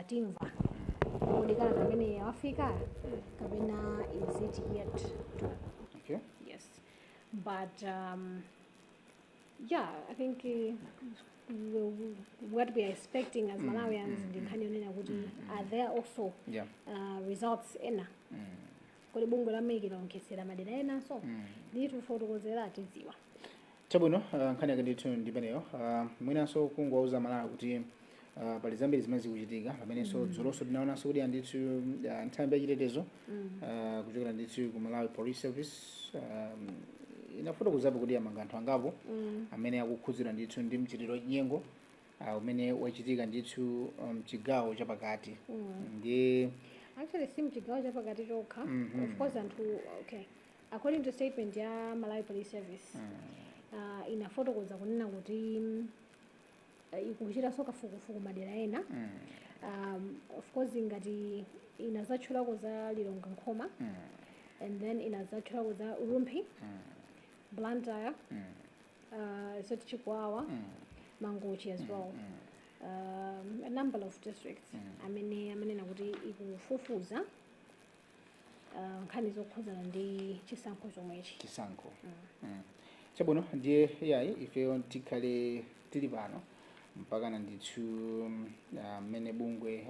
timva odikana kamene wafika kapena is it yet to. Okay. Yes, but yeah, I think what we are expecting as Malawians are there also results ena kodi bungo la meki laonkesera madera ena so litu fotokozera atiziwa chabwino nkhani yake ndithu ndipeneyo mwinanso kungouza Malawi kuti pali zambiri zimene zikuchitika pamenenso dzulonso tinaonanso kuti andithu nthambi yachitetezo kuchokera ndithu ku Malawi Police Service inafotokozapo kuti amanga anthu angapo amene akukhudzidwa ndithu ndi mchitidwe nyengo umene wachitika ndithu mchigawo chapakati ndi actually sim chigawo chapakati chokha of course anthu okay according to statement ya Malawi Police Service inafotokoza kunena kuti ikuchita soka fukufuku madera ena of course ngati inazatchulako za Lilonga Nkhoma and then inazatchulako za Urumpi Blantyre so Chikwawa Mangochi as well a number of districts amene nakuti ikufufuza nkhani zokhudzana ndi chisankho chomwechi chisankho chabwino ndiye yayi ifeyo tikhale tili pano mpaka na ndithu mmene bungwe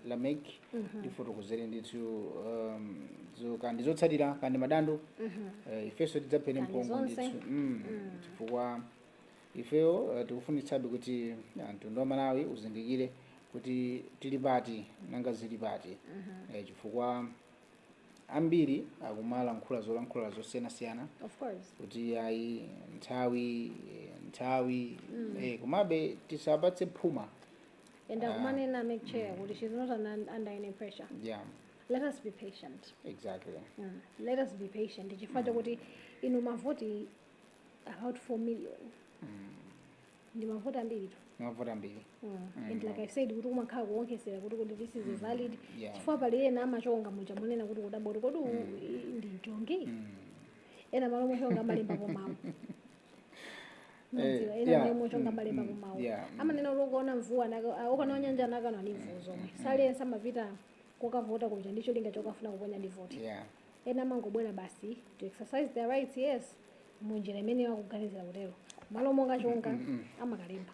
la MEC lifotokozere ndithu kandi zotsatira kandi madandaulo ifeso tidzaphene mphongo ndithu chifukwa ifeyo tikufunitsabe kuti mtundu wa Malawi uzindikire kuti tili pati nanga zili pati chifukwa ambiri akumala nkhula zolankhula zosiyanasiyana of course kuti ayi nthawi kumabe tisapatse phuma and akumanena make sure kuti she's not under any pressure. Yeah, let us be patient. Exactly. Let us be patient chifukwa kuti inu mavoti about 4 million ndi mavoti ambiri tu mavoti ambiri and like I said kuti kumakhala kuonkesera kuti this is valid chifukwa pali ena amachonga muja munena kuti kudaboti kodi ndi njongi ena malo mochonga malemba komawo ena mochonga malemba komawo amanena kuti ukaona mvua ukaona nyanja nakano ni mvua zomwe saliyense amapita kokavota kuja ndicho linga chokafuna kuponya divoti ena mangobwera basi to exercise their rights yes munjira imene wakuganizira kutero malo monga chonga amakalemba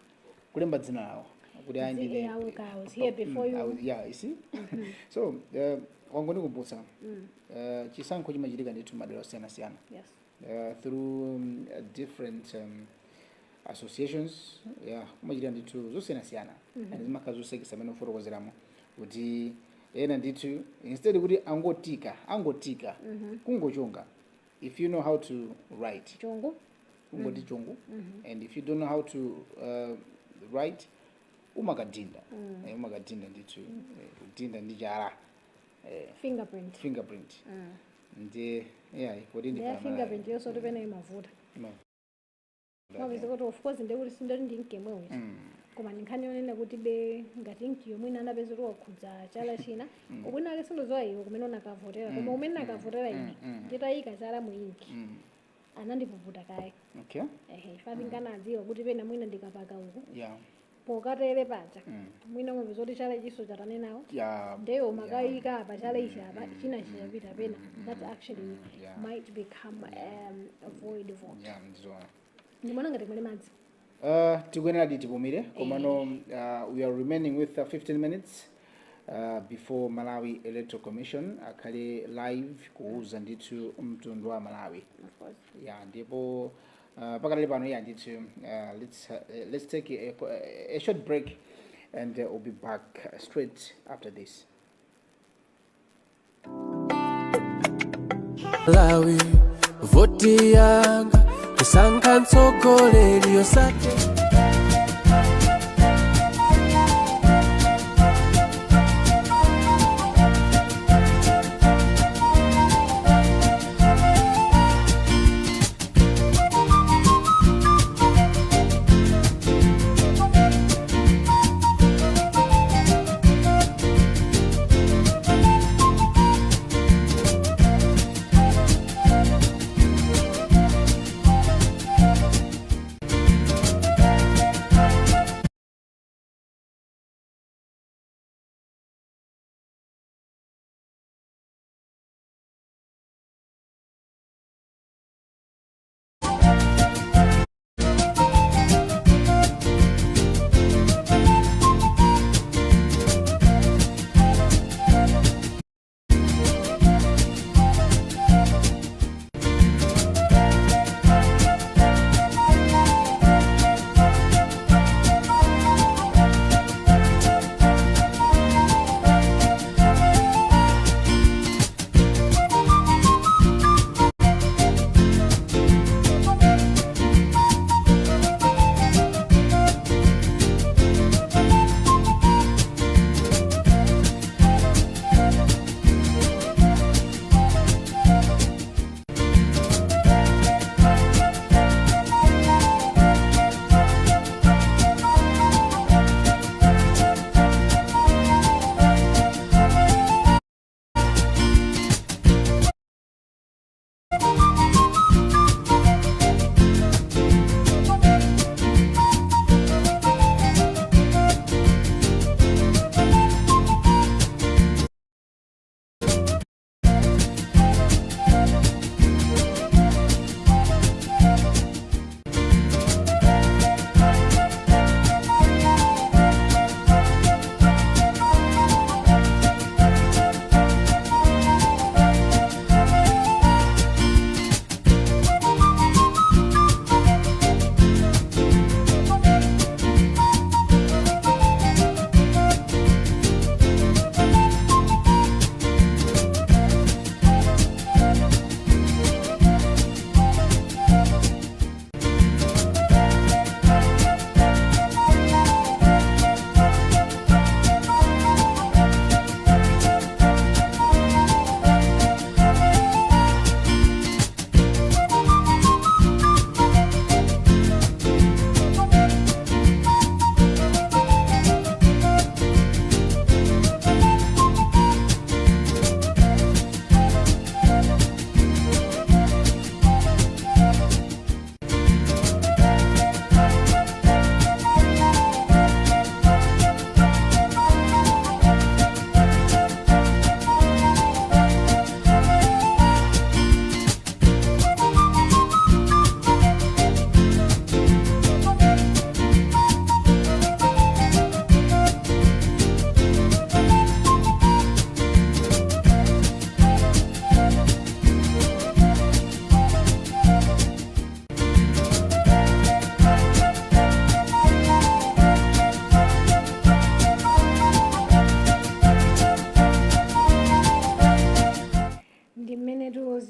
kulemba dzina lawo kuti ayindine I was here before you. Yeah, you see. So wangoni kumbutsa chisankho chimachitika ndithu madera osiyana-siyana through different associations kumachitika ndithu zosiyana-siyana and zimakhala zosekesa amene ufotokozeramo kuti ena ndithu instead kuti angotika kungochonga if you know how to write chongo kungoti chongo and if you don't know how to write umakadinda ndithu kudinda ndi chala fingerprint ndi ikoti ndi fingerprint yonso topena imavuta mabizikoto of course ndekuti sindoti ndi mkemwe uja koma ninkhani yonena kuti be ngati nkiyo mwina anapezeka wakhudza chala china ubwina ake sindozowa iwo kumene unakavotera koma umene nakavotera ine nditayika chala mwinki anandivuvuta kaye fati nkanadziwa kuti pena mwina ndikapaka uku pokatere paja mwina mwe zoti chala chiso chatanenawo ndeyo makayika apa chala ichi apa china chiyapita pena that actually might become a void vote ndimona ngati mwene madzi tikuyenera tipumire komano we are remaining with 15 minutes before Malawi Electoral Commission akhale live kuuza ndithu mtundu wa Malawi ndipo pakali pano ndithu let's take a short break and we'll be back straight after this. Malawi voti yanga kusankha mtsogoleri yosate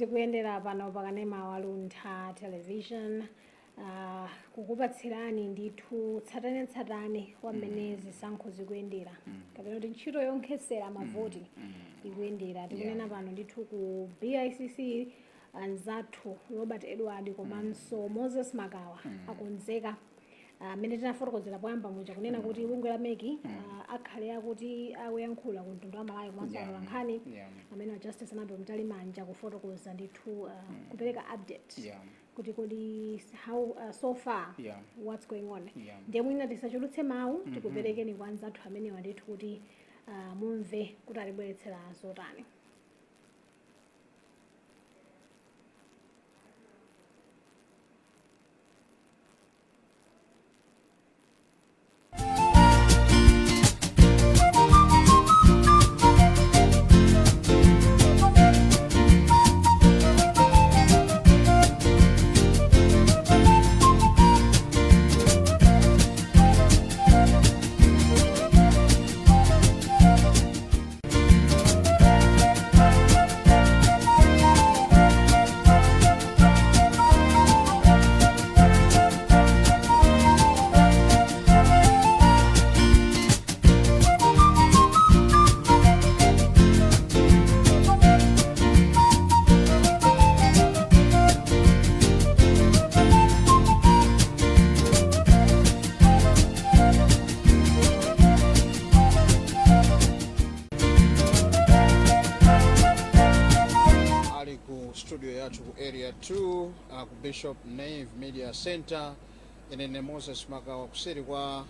zikuyendera pano pakanema Waluntha television kukupatsirani ndithu tsatane wamene zisankho zikuyendera kapena kuti ntchito yonkhesera mavoti ikuyendera tikunena pano ndithu ku BICC anzathu Robert Edward komanso Moses Magawa akonzeka amene tinafotokozera poyamba muja kunena kuti bungwe la meki akhale akuti akuyankhula ku mtundu wa Malawi komanso alankhani amene Justice Anabel Mtalimanja kufotokoza ndithu kupereka update kuti kodi how so far what's going on ndiye mwina tisachulutse mawu tikuperekeni kwa anzathu amenewa ndithu kuti mumve kuti alibweretsera zotani. Area 2 ku Bishop Nave Media Center inene Moses Magawa kuseri kwa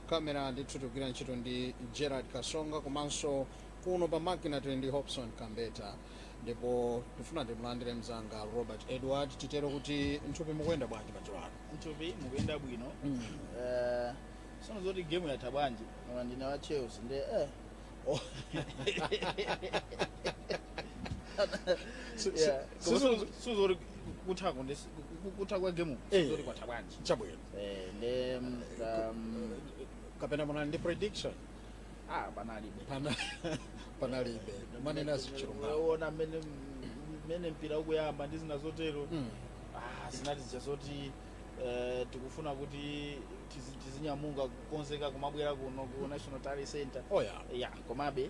kamera ndithu tukira ntchito ndi Gerard Kasonga komanso kuno pa makina ndi Hobson Kambeta ndipo tifuna ndimulandire mzanga Robert Edward titero kuti nthupi mukuyenda bwanji pachwano. Nthupi mukuyenda bwino sono zoti game yatha bwanji ndine wa Chelsea ndi suzori kutha kwa game suzori kwatha bwanji chabwino le kapena mwana ndi prediction panalibe manena zichirunga ona mene mpira ukuyamba ndizina zotero zinati zoti tikufuna kuti tizinyamunga kukonzeka kumabwera kuno ku National Talent Center komabe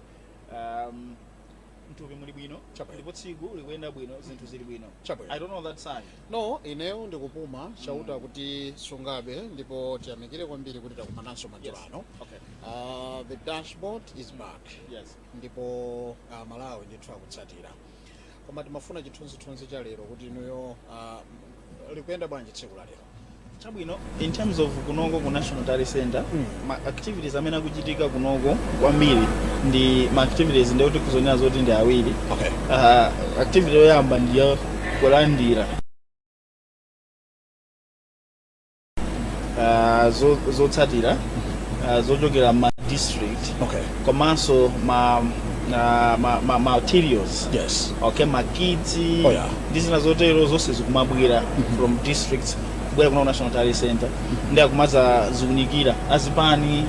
nthupi muli bwino ndipo tsiku likuyenda bwino zinthu zili bwino. I don't know that sign. No, ineyo ndikupuma chauta kuti sungabe ndipo tiyamikire kwambiri kuti takumananso madzulo. The dashboard is back. Ndipo Malawi ndithu akutsatira koma timafuna chithunzithunzi cha lero kuti inuyo likuyenda bwanji tsiku la lero. Chabwino in terms of kunoko ku National Talent Center ma activities amene akuchitika kunoko kwambiri ndi ma activities ndikuti kuzonera zoti ndi awiri. Activity yoyamba ndiyo kulandira zotsatira zochokera ma district komanso ma materials ma kits ndi zina zotero zonse zikumabwera from districts kubwera kuno National Talent Center ndi akumaza zikunikira azipani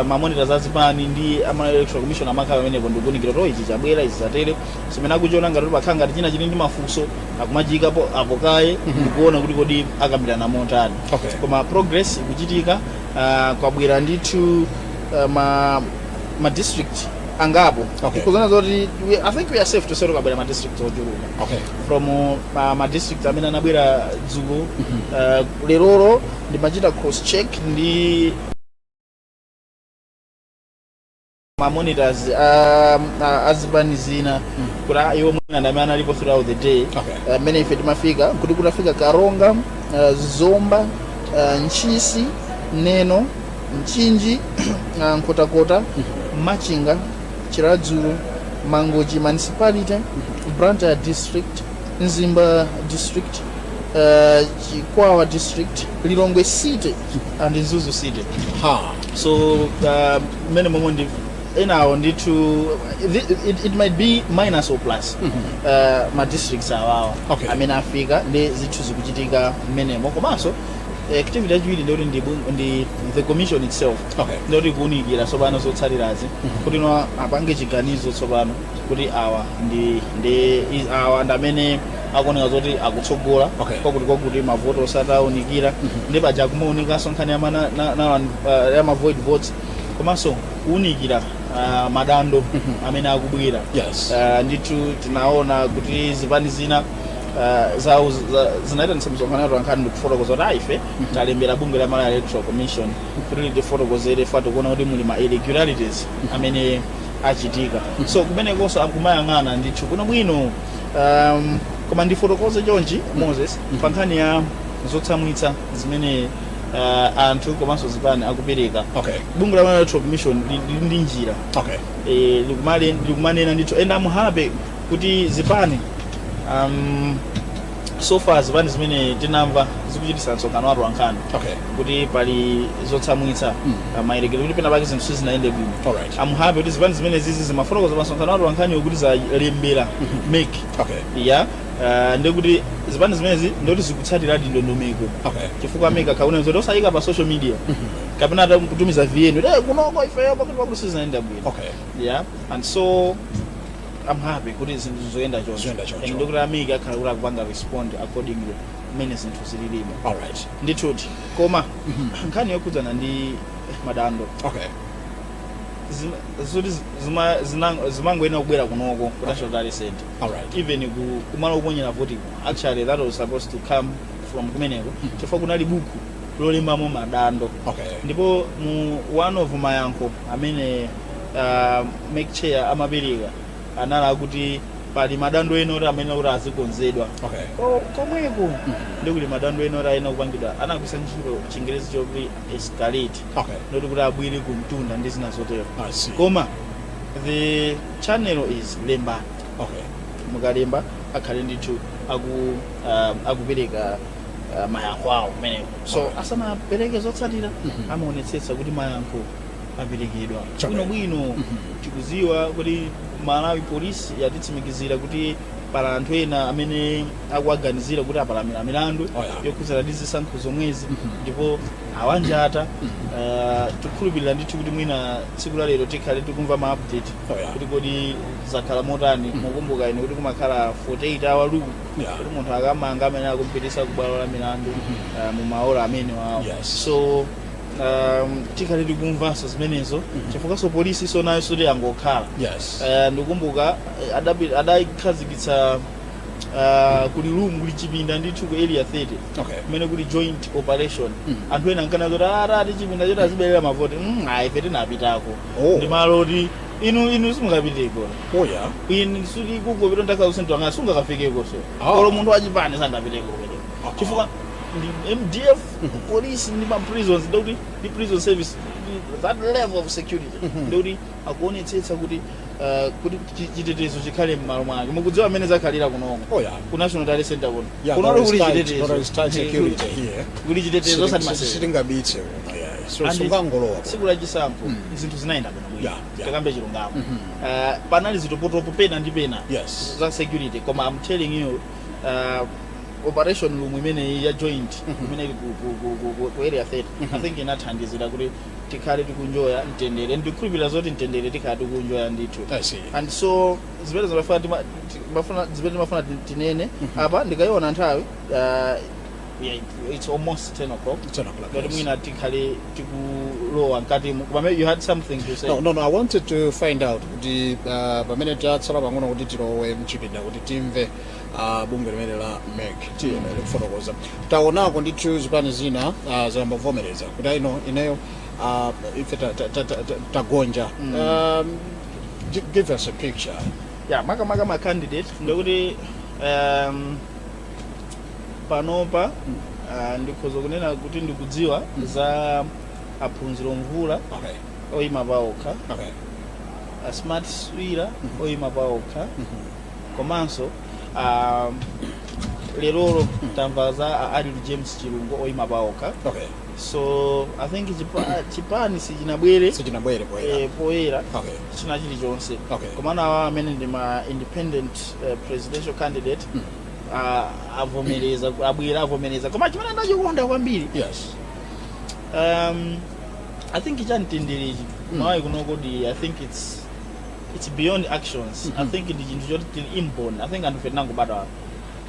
ma monitors azipani ndi ama electoral commission amakhala amenepo ndikunikira to ichi chabwera ichi zatere simena kuchiona ngati pakhanga china chili ndi mafunso akumajikapo apokaye ndikuona kuti kodi akambirana montani koma progress ikuchitika kwabwera ndithu ma district angapo kuzona zoti I think we are safe to say kwabwera ma district ojuluka from ma district amene anabwera dzulo leroro ndimachita cross check ndi ma monitors azipani zina kuti iwo mwana amene analipo throughout the day mene ife timafika kuti kutafika Karonga Zomba Nchisi Neno Mchinji Nkotakota Machinga Chiradzulo Mangochi Municipality Blantyre District Nzimba District Chikwawa District Lilongwe City and Nzuzu City. So many moments now need to it might be minus or plus my districts are I mean Africa they zithu zikuchitika menemo komanso activity yachiwiri ndikuti ndi the commission itself ndikuti kuunikira tsopano zotsatirazi kuti no apange chiganizo tsopano kuti awa ndi amene akuoneka zoti akutsogola kwakuti mavoto osataunikira ndi paja kumaunikanso nkhani ya mavoid votes komanso kuunikira madando amene akubwera ndithu tinaona kuti zipani zina zawo zinaita msonkhano wankhani ndikufotokoza kuti ife talembera bungwe la Malawi Electoral Commission kuti tifotokozere fatu kuona kuti muli ma irregularities amene achitika so kumenekonso akumayang'ana ndithu kuno bwino koma ndifotokoze chonchi Moses pa nkhani ya zotsamwitsa zimene anthu komanso zipani akupereka bungwe la Malawi Electoral Commission ndi njira likumanena ndithu and I'm happy kuti zipani so far zipani zimene tinamva zikuchitisa msonkhano wa wankhani kuti pali zotsamwitsa mayirekero kuti pena pake zinthu sizinaende bwino I'm happy kuti zipani zimene zizi zimafotokoza masonkhano wa wankhani kuti zalembera make ndikuti zipani zimenezi ndikuti zikutsatira ndondomeko chifukwa make akaona zoti osayika pa social media kapena kutumiza VN kunoko ifeyo pakuti sizinaenda bwino and so I'm happy kuti zinthu zoyenda choncho and ndikuti amiki akhala kuti akupanga respond accordingly mmene zinthu zililimo ndithuti koma nkhani yokhudzana ndi madando zoti zimangoyena kubwera kunoko ku National Tally Center even kumalo kuponyera voting actually that was supposed to come from kumeneko chifukwa kunali buku lolembamo madando ndipo mu one of mayankho amene make chair amapereka anala kuti pali madando ena oti amene kuti azikonzedwa komweko ndikuti madando ena oti ayena kupangidwa anakwisa ntchito chingerezi chokuti escalate noti kuti abwire kumtunda ndi zina zotero koma the channel is lemba mukalemba akhale ndithu akupereka mayankho awo kumeneko so asanapereke zotsatira amaonetsetsa kuti mayankho aperekedwa bwinobwino tikuziwa kuti Malawi polisi yatitsimikizira kuti pala anthu ena amene akuaganizira kuti apalamira milandu yokhudzana ndi zisankho zomwezi ndipo awanjata tikukhulupirira ndithu kuti mwina tsiku la lero tikhale tikumva ma update kuti kodi zakhala motani mukumbuka ine kuti kumakhala 48 hour rule kuti munthu akamanga amene akumpitisa kubwalo la milandu mu maola amene wawo so tikhale tikumvanso zimenezo chifukwa polisi so nayo soti angokhala ndikumbuka adakhazikitsa kuli room kuli chipinda ndithu ku area 30 kumene kuli joint operation anthu ena ankana zoti ati chipinda choti azibereka mavoti ife tinapitako ndi malo oti inu simungapiteko inu suti kukopita ndakhala usenthu anga sungakafikeko so olo munthu wachipani sangapiteko chifukwa MDF police ndi ma prisons ndikuti the prison service that level of security ndikuti akuonetsetsa kuti chitetezo chikhale m'malo mwake mukudziwa amene zakhalira kunoko ku National Tally Center kuno kuli chitetezo kuli chitetezo sitingabitse so sungangolowa tsiku la chisankho zinthu zinaenda bwino takambe chilungamo panali zitopotopo pena ndi pena za security koma I'm telling you operation room imene ya joint imene ku area 30 I think inathandizira kuti tikhale tikunjoya mtendere ndikhulupirira zoti mtendere tikhale tikunjoya ndithu and so zimene zimafuna tinene apa ndikayiona nthawi it's almost 10 o'clock but mwina tikhale tikulowa nkati you had something to say no I wanted to find out kuti pamene tatsala pang'ono kuti tilowe mchipinda kuti timve bungwe limene la MEC tiyene kufotokoza taonako ndithu zipani zina zambavomereza kuti ineyo ife tagonja give us a picture maka ma candidate ndikuti panopa ndikhoza kunena kuti ndikudziwa za aphunziro mvula oyima paokha smart swira oyima paokha komanso lerolo tamva za Adil James Chilungo oyima paokha so I think chipani sichinabwere poyera china chilichonse komana awa amene ndi ma independent presidential candidate avomereza abwera avomereza koma chimene ndachikonda kwambiri Yes. I think ichanitenderechi mawayi kunokodi I think it's beyond actions. I think ndi chinthu choti tili inborn. I think anthu fe tinangobadwa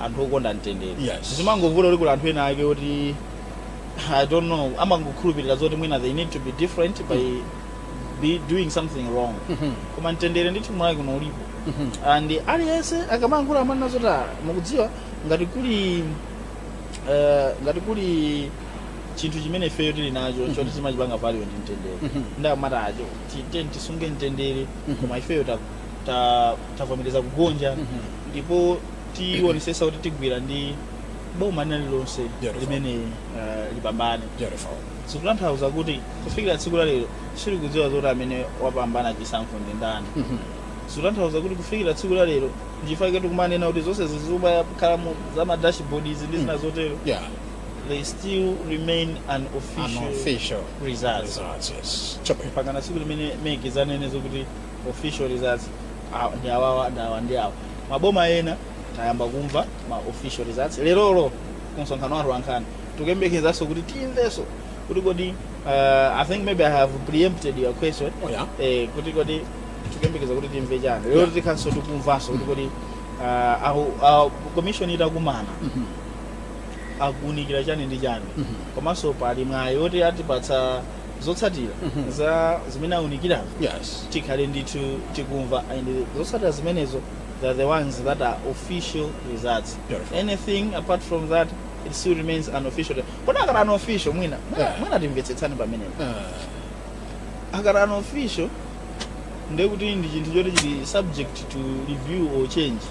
anthu okonda mtendere. Yes. Zimangovuta kuti kuli anthu ena ake kuti I don't know amangokhulupirira zoti mwina they need to be different by doing something wrong. Koma mtendere ndithu mawayi kuno ulipo. And aliyense akamankhula amanena zoti mukudziwa ngati kuli chinthu chimene ifeyo tili nacho choti chimachipanga value ndi mtendere. Ndakamata acho tisunge mtendere koma ifeyo tavomereza kugonja ndipo tionesesa kuti tigwira ndi boma lililonse limene lipambane. Zikutanthauza kuti kufikira tsiku la lero sili kudziwa zoti amene wapambana chisankho ndi ndani. Zikutanthauza kuti kufikira tsiku la lero ndichifukwa tikumanena kuti zonse zizikhala za madashboard izi ndi zina zotero. They still remain unofficial results. Yes. Pakana siku limene meki zanene zokuti official results ndi awawa ndi awa. Maboma ena tayamba kumva ma official results. Lerolo kunsonkhano watu wankhani tukembekezaso kuti timveso kuti kodi I think maybe I have preempted your question. Kuti kodi tukembekeza kuti timve chani. Lero tikanso tukumvaso kuti kodi commission itakumana akunikira chani ndi chani. Komanso pali mwayi oti atipatsa zotsatira za zimene aunikirazo. Tikhale ndithu tikumva and zotsatira zimenezo they are the ones that are official results. Anything apart from that it still remains unofficial. Kodi akala unofficial mwina timvetsetsani pamenepo. Akala unofficial ndekuti ndi chinthu choti chili subject to review or change.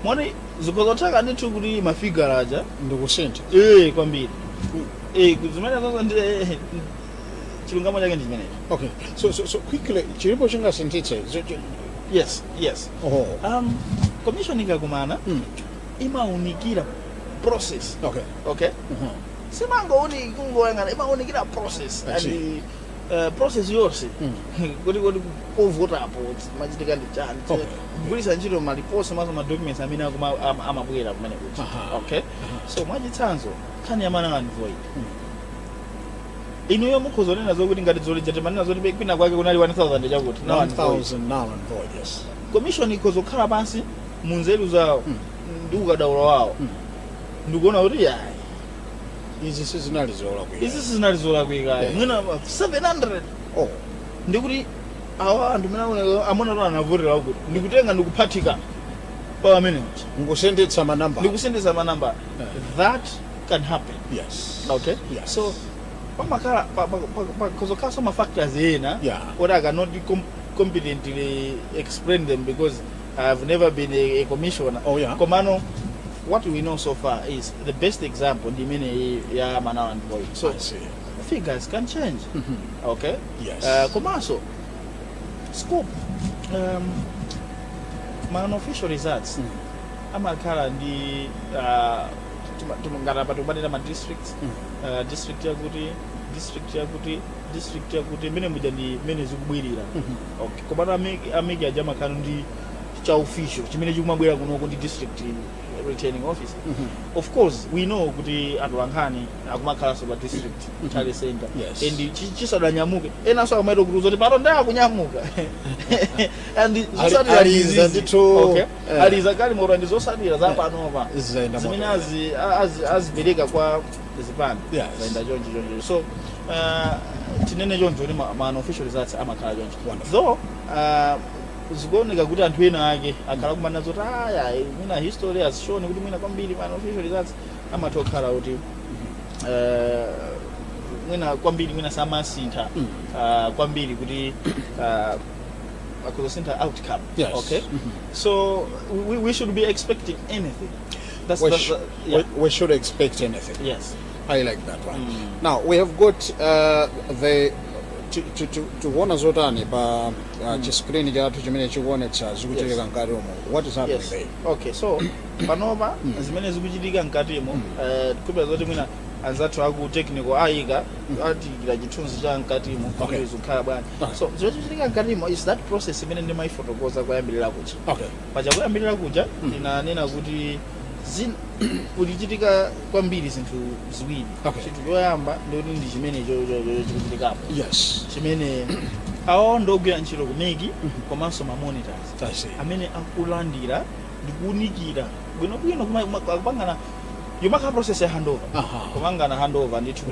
Mwani zikozotaka ndithu kuti mafigure aja ndikusintha kwambiri zimene zonse ndi chilungamo chake ndi chimenecho. So quickly chilipo chingasintitse. Yes. Commission ikakumana imaunikira process. Okay. Simangooni kungoyangana imaunikira process and process yonse kuti povotapo machitika ndi chani kugwiritsa ntchito maliposi maso madocuments amene amabwera kumene kuti. Okay. So mwachitsanzo nkhani ya manal and void inuyo mukhozonena zokuti ngati zolija timanena zoti kwina kwake kunali 1000 chakuti 1000 null and void. Yes. Commission ikhozokhala pansi munzeru zawo ndi ukadaulo wawo ndikuona kuti yayi izi sizinali zolakwika mwina 700 ndikuti awa anthu mene amona anavotera kuti ndikutenga ndikuphatika pa amene ndikusendetsa manamba. That can happen. Okay. So pamakhala pakuzokhala some factors ena what I cannot competently explain them because I have never been a commissioner. Komano what we know so far is the best example the mini ya manal and void. So figures can change. Okay. Komaso scope official results amakhala ndi ngati tumanena ma districts district yakuti mene muja ndi mene zikubwirira. Okay. Komano ameki aja makhala ndi cha official chimene chikumabwera kunoko ndi district returning office. Of course we know kuti anthu ankhani akumakhala so pa district Chale Center and chisadanyamuke ena so akumaita kuti uzoti pano ndakunyamuka and aliza ndithu. Okay. Aliza kali mora ndi zosadira za panopa zimene azibereka kwa zipani zaenda choncho. So tinene choncho ni ma official results amakhala choncho though zikuoneka kuti anthu ena ake akhala kumana zoti mwina history has shown kuti mwina kwambiri ma official results amatokhala kuti mwina kwambiri mwina samasintha kwambiri kuti akuzosintha outcome. Okay. So we should be expecting anything. We should expect anything. Yes. I like that one. Now we have got the tukuona zotani pa chiscreen chathu chimene chikuonetsa zikuchitika mkatimo. What is happening there? Okay, so panopa zimene zikuchitika mkatimo tikupeza zoti mwina anzathu aku technical ayika atikira chithunzi cha mkatimo kuti zikhala bwanji. So zikuchitika mkatimo is that process imene ndimayifotokoza kuyambirira kuja. Paja kuyambirira kuja tinanena kuti kulichitika kwambiri zinthu ziwiri. Okay. Chinthu choyamba ndikuti ndi chimene chikuchitikapo. Yes. Chimene awo ndogwira ntchito kumeki komanso ma monitors. I see. Amene akulandira ndikuunikira bwinobwino kupangana yomaka process ya handover. Kumangana handover ndithu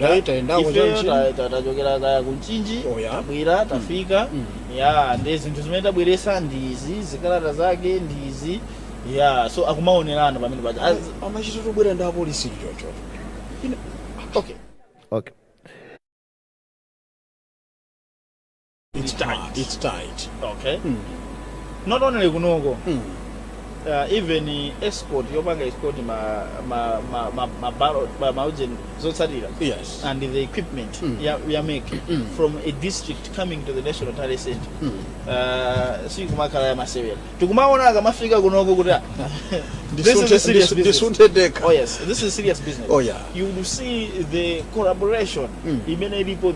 tachokera kaya kunchinji tabwera tafika ndi zinthu zimene tabweresa ndizi zikalata zake ndizi so akumaonerana pamene paja amachita tobwera ndi apolisi chocho. Okay. It's tight. Okay. Not only kunoko even escort yopanga escort maujeni zotsatira. Yes. And the equipment we are making from a district coming to the National Talent Center. Si kumakala ya masewera tikumaona akamafika kunoko kuti this is a serious business. Oh yes, this is serious business. Oh yeah. You will see the collaboration many people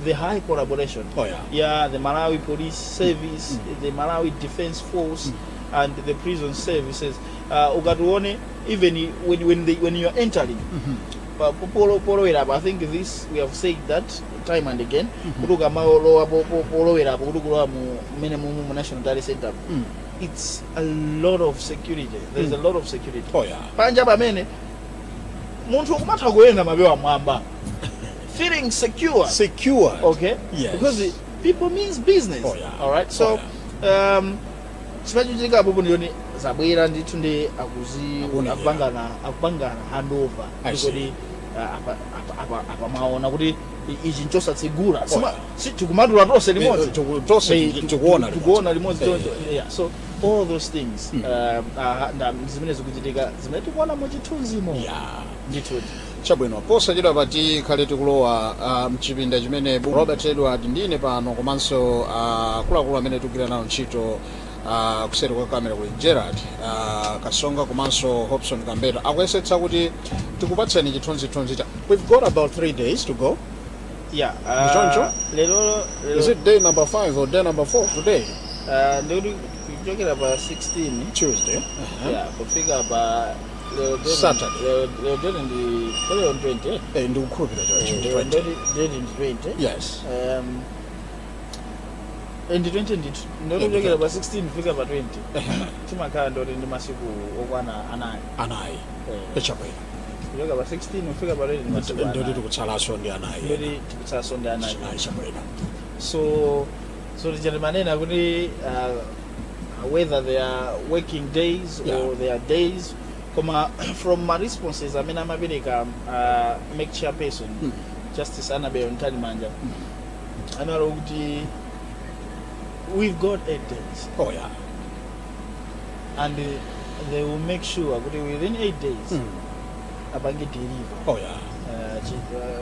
the high collaboration. Oh yeah. Yeah, the Malawi Police Service, the Malawi Defense Force, and the prison services. Ugatuone, even when you are entering, polo it up. I think this we have said that time and again. Minimum National Talent Center. It's a lot of security. There's a lot of security. Oh yeah. Panjaba mene, muntu kumata kuenda mabewa mwamba. Feeling secure. Okay. Yes. Because people means business. Oh yeah. All right. So, chimachitika apo ndioni zabwera ndithu ndi akupangana handover. Because apa maona kuti ichi nchosatsegula. Si tikumadula tose limodzi. Tikuona limodzi. Yeah. So all those things zimene zikuchitika zimene tikuona muchithunzimo. Yeah. Ndithu. Chabwino posa chidwa pati khale tikulowa mchipinda chimene Robert Edward ndine pano komanso akuluakulu amene tikugwira nawo ntchito kuseri kwa kamera ku Gerard Kasonga komanso Hobson Kambeta akuyesetsa kuti tikupatsani chithunzithunzi cha. We've got about 3 days to go. Yeah. Lero is it day number 5 or day number 4 today? Ndikuti kuchokera pa 16 Tuesday. Yeah, kufika pa Saturday. Leo 20. Ndi ukukhulupira cho 20. Yes. And 20 ndikuchokera pa 16 kufika pa 20. Timakhala ndoti ndi masiku okwana anayi. Echabwino. Kuchokera pa 16 kufika pa 20 masiku anayi. Ndoti tikutsalaso ndi anayi. Ndoti tikutsalaso ndi anayi. Echabwino. So tichalimanena kuti whether they are working days or they are days. From my responses, I mean, I'm a make chairperson, Justice Annabelle Ntalimanja. And we've got 8 days. Oh yeah. And they will make sure that within 8 days, abange deliver. Oh yeah.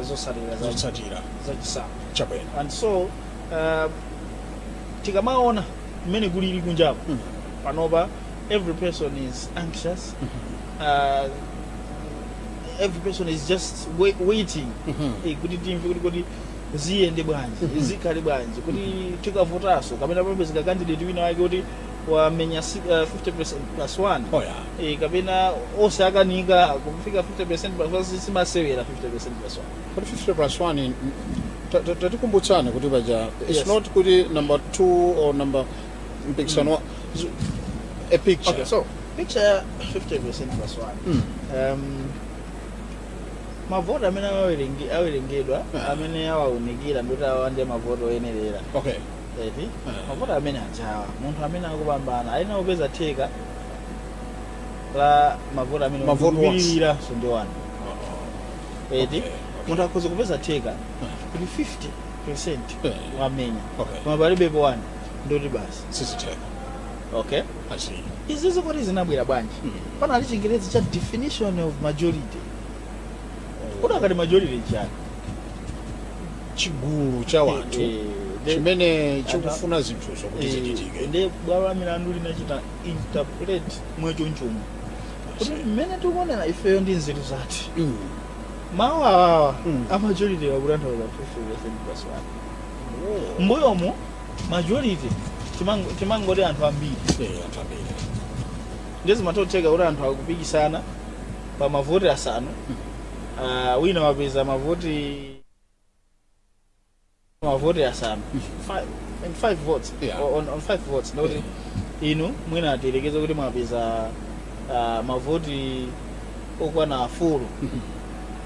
Zotsatira. And so, tikamaona many guliri kunjabu. Panoba, every person is anxious. Every person is just waiting. Kuti ziende bwanji, zikali bwanji. Kuti tikavotaso kapena papezeka candidate wina wake kuti wamenya 50% plus 1. Oh yeah. Kapena ose akanika kufika 50% plus 1 simasewera 50% plus 1. But 50 plus 1 tatikumbutsane kuti baja it's not kuti number 2 or number mpikisano a picture. Okay, so picture 50% plus 1. Mavoto amene awelengedwa amene awaunikira ndoti awande mavoto oyenerera. Okay. Mavoto amene ajawa munthu amene akupambana alina kupeza theka la mavoto amene akuvilira ndi wanu. Munthu akhoza kupeza theka kuti 50% wamenya. Koma palibepo wanu ndoti basi sizitheka. Okay. I see. Izizo kuti zinabwera bwanji. Pana ali Chingerezi cha definition of majority. Kodi majority chani? Chigulu cha wanthu chimene chikufuna zinthu zokuti zichitike. Ndi bwalo la milandu linachita interpret mwechonchomo. Kuti mmene tikuonera ifeyo ndi nzeru zathu. Mawu awawa amajority akutanthauza 50% plus 1. Mbuyomo majority timangoti anthu ambiri. Anthu ambiri. ndezimatotheka kuti anthu akupikisana pa mavoti asanu wina wapeza mavoti asanu 5 votes on 5 votes ndikuti inu mwina atielekeze kuti mwapeza mavoti okwana fulu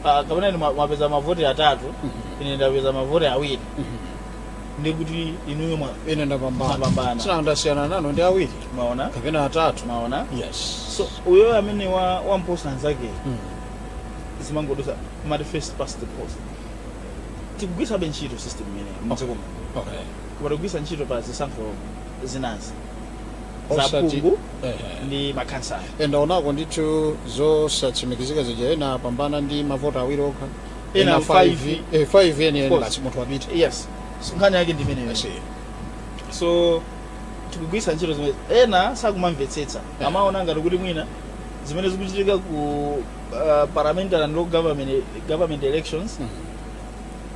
kapena inu mwapeza mavoti atatu ine ndapeza mavoti awiri ndikuti inuyo ine ndapambana sinandasiyana nano ndi awiri maona kapena atatu maona yes. So uyo amene wamposa nzake zimangodusa mati first past the post tikugwisa ntchito system imene mdzikomo koma tikugwisa ntchito pa zisankho zinazi zaphungu ndi makhansala endaonako ndithu zosatsimikizika zija ena apambana ndi mavoti awiri okha ena 5 ene basi munthu wapita yes nkhani yake ndi imeneyo so tikugwisa ntchito zimene ena sakumamvetsetsa amaona ngati kuti mwina zimene zikuchitika ku parliamentary and local government elections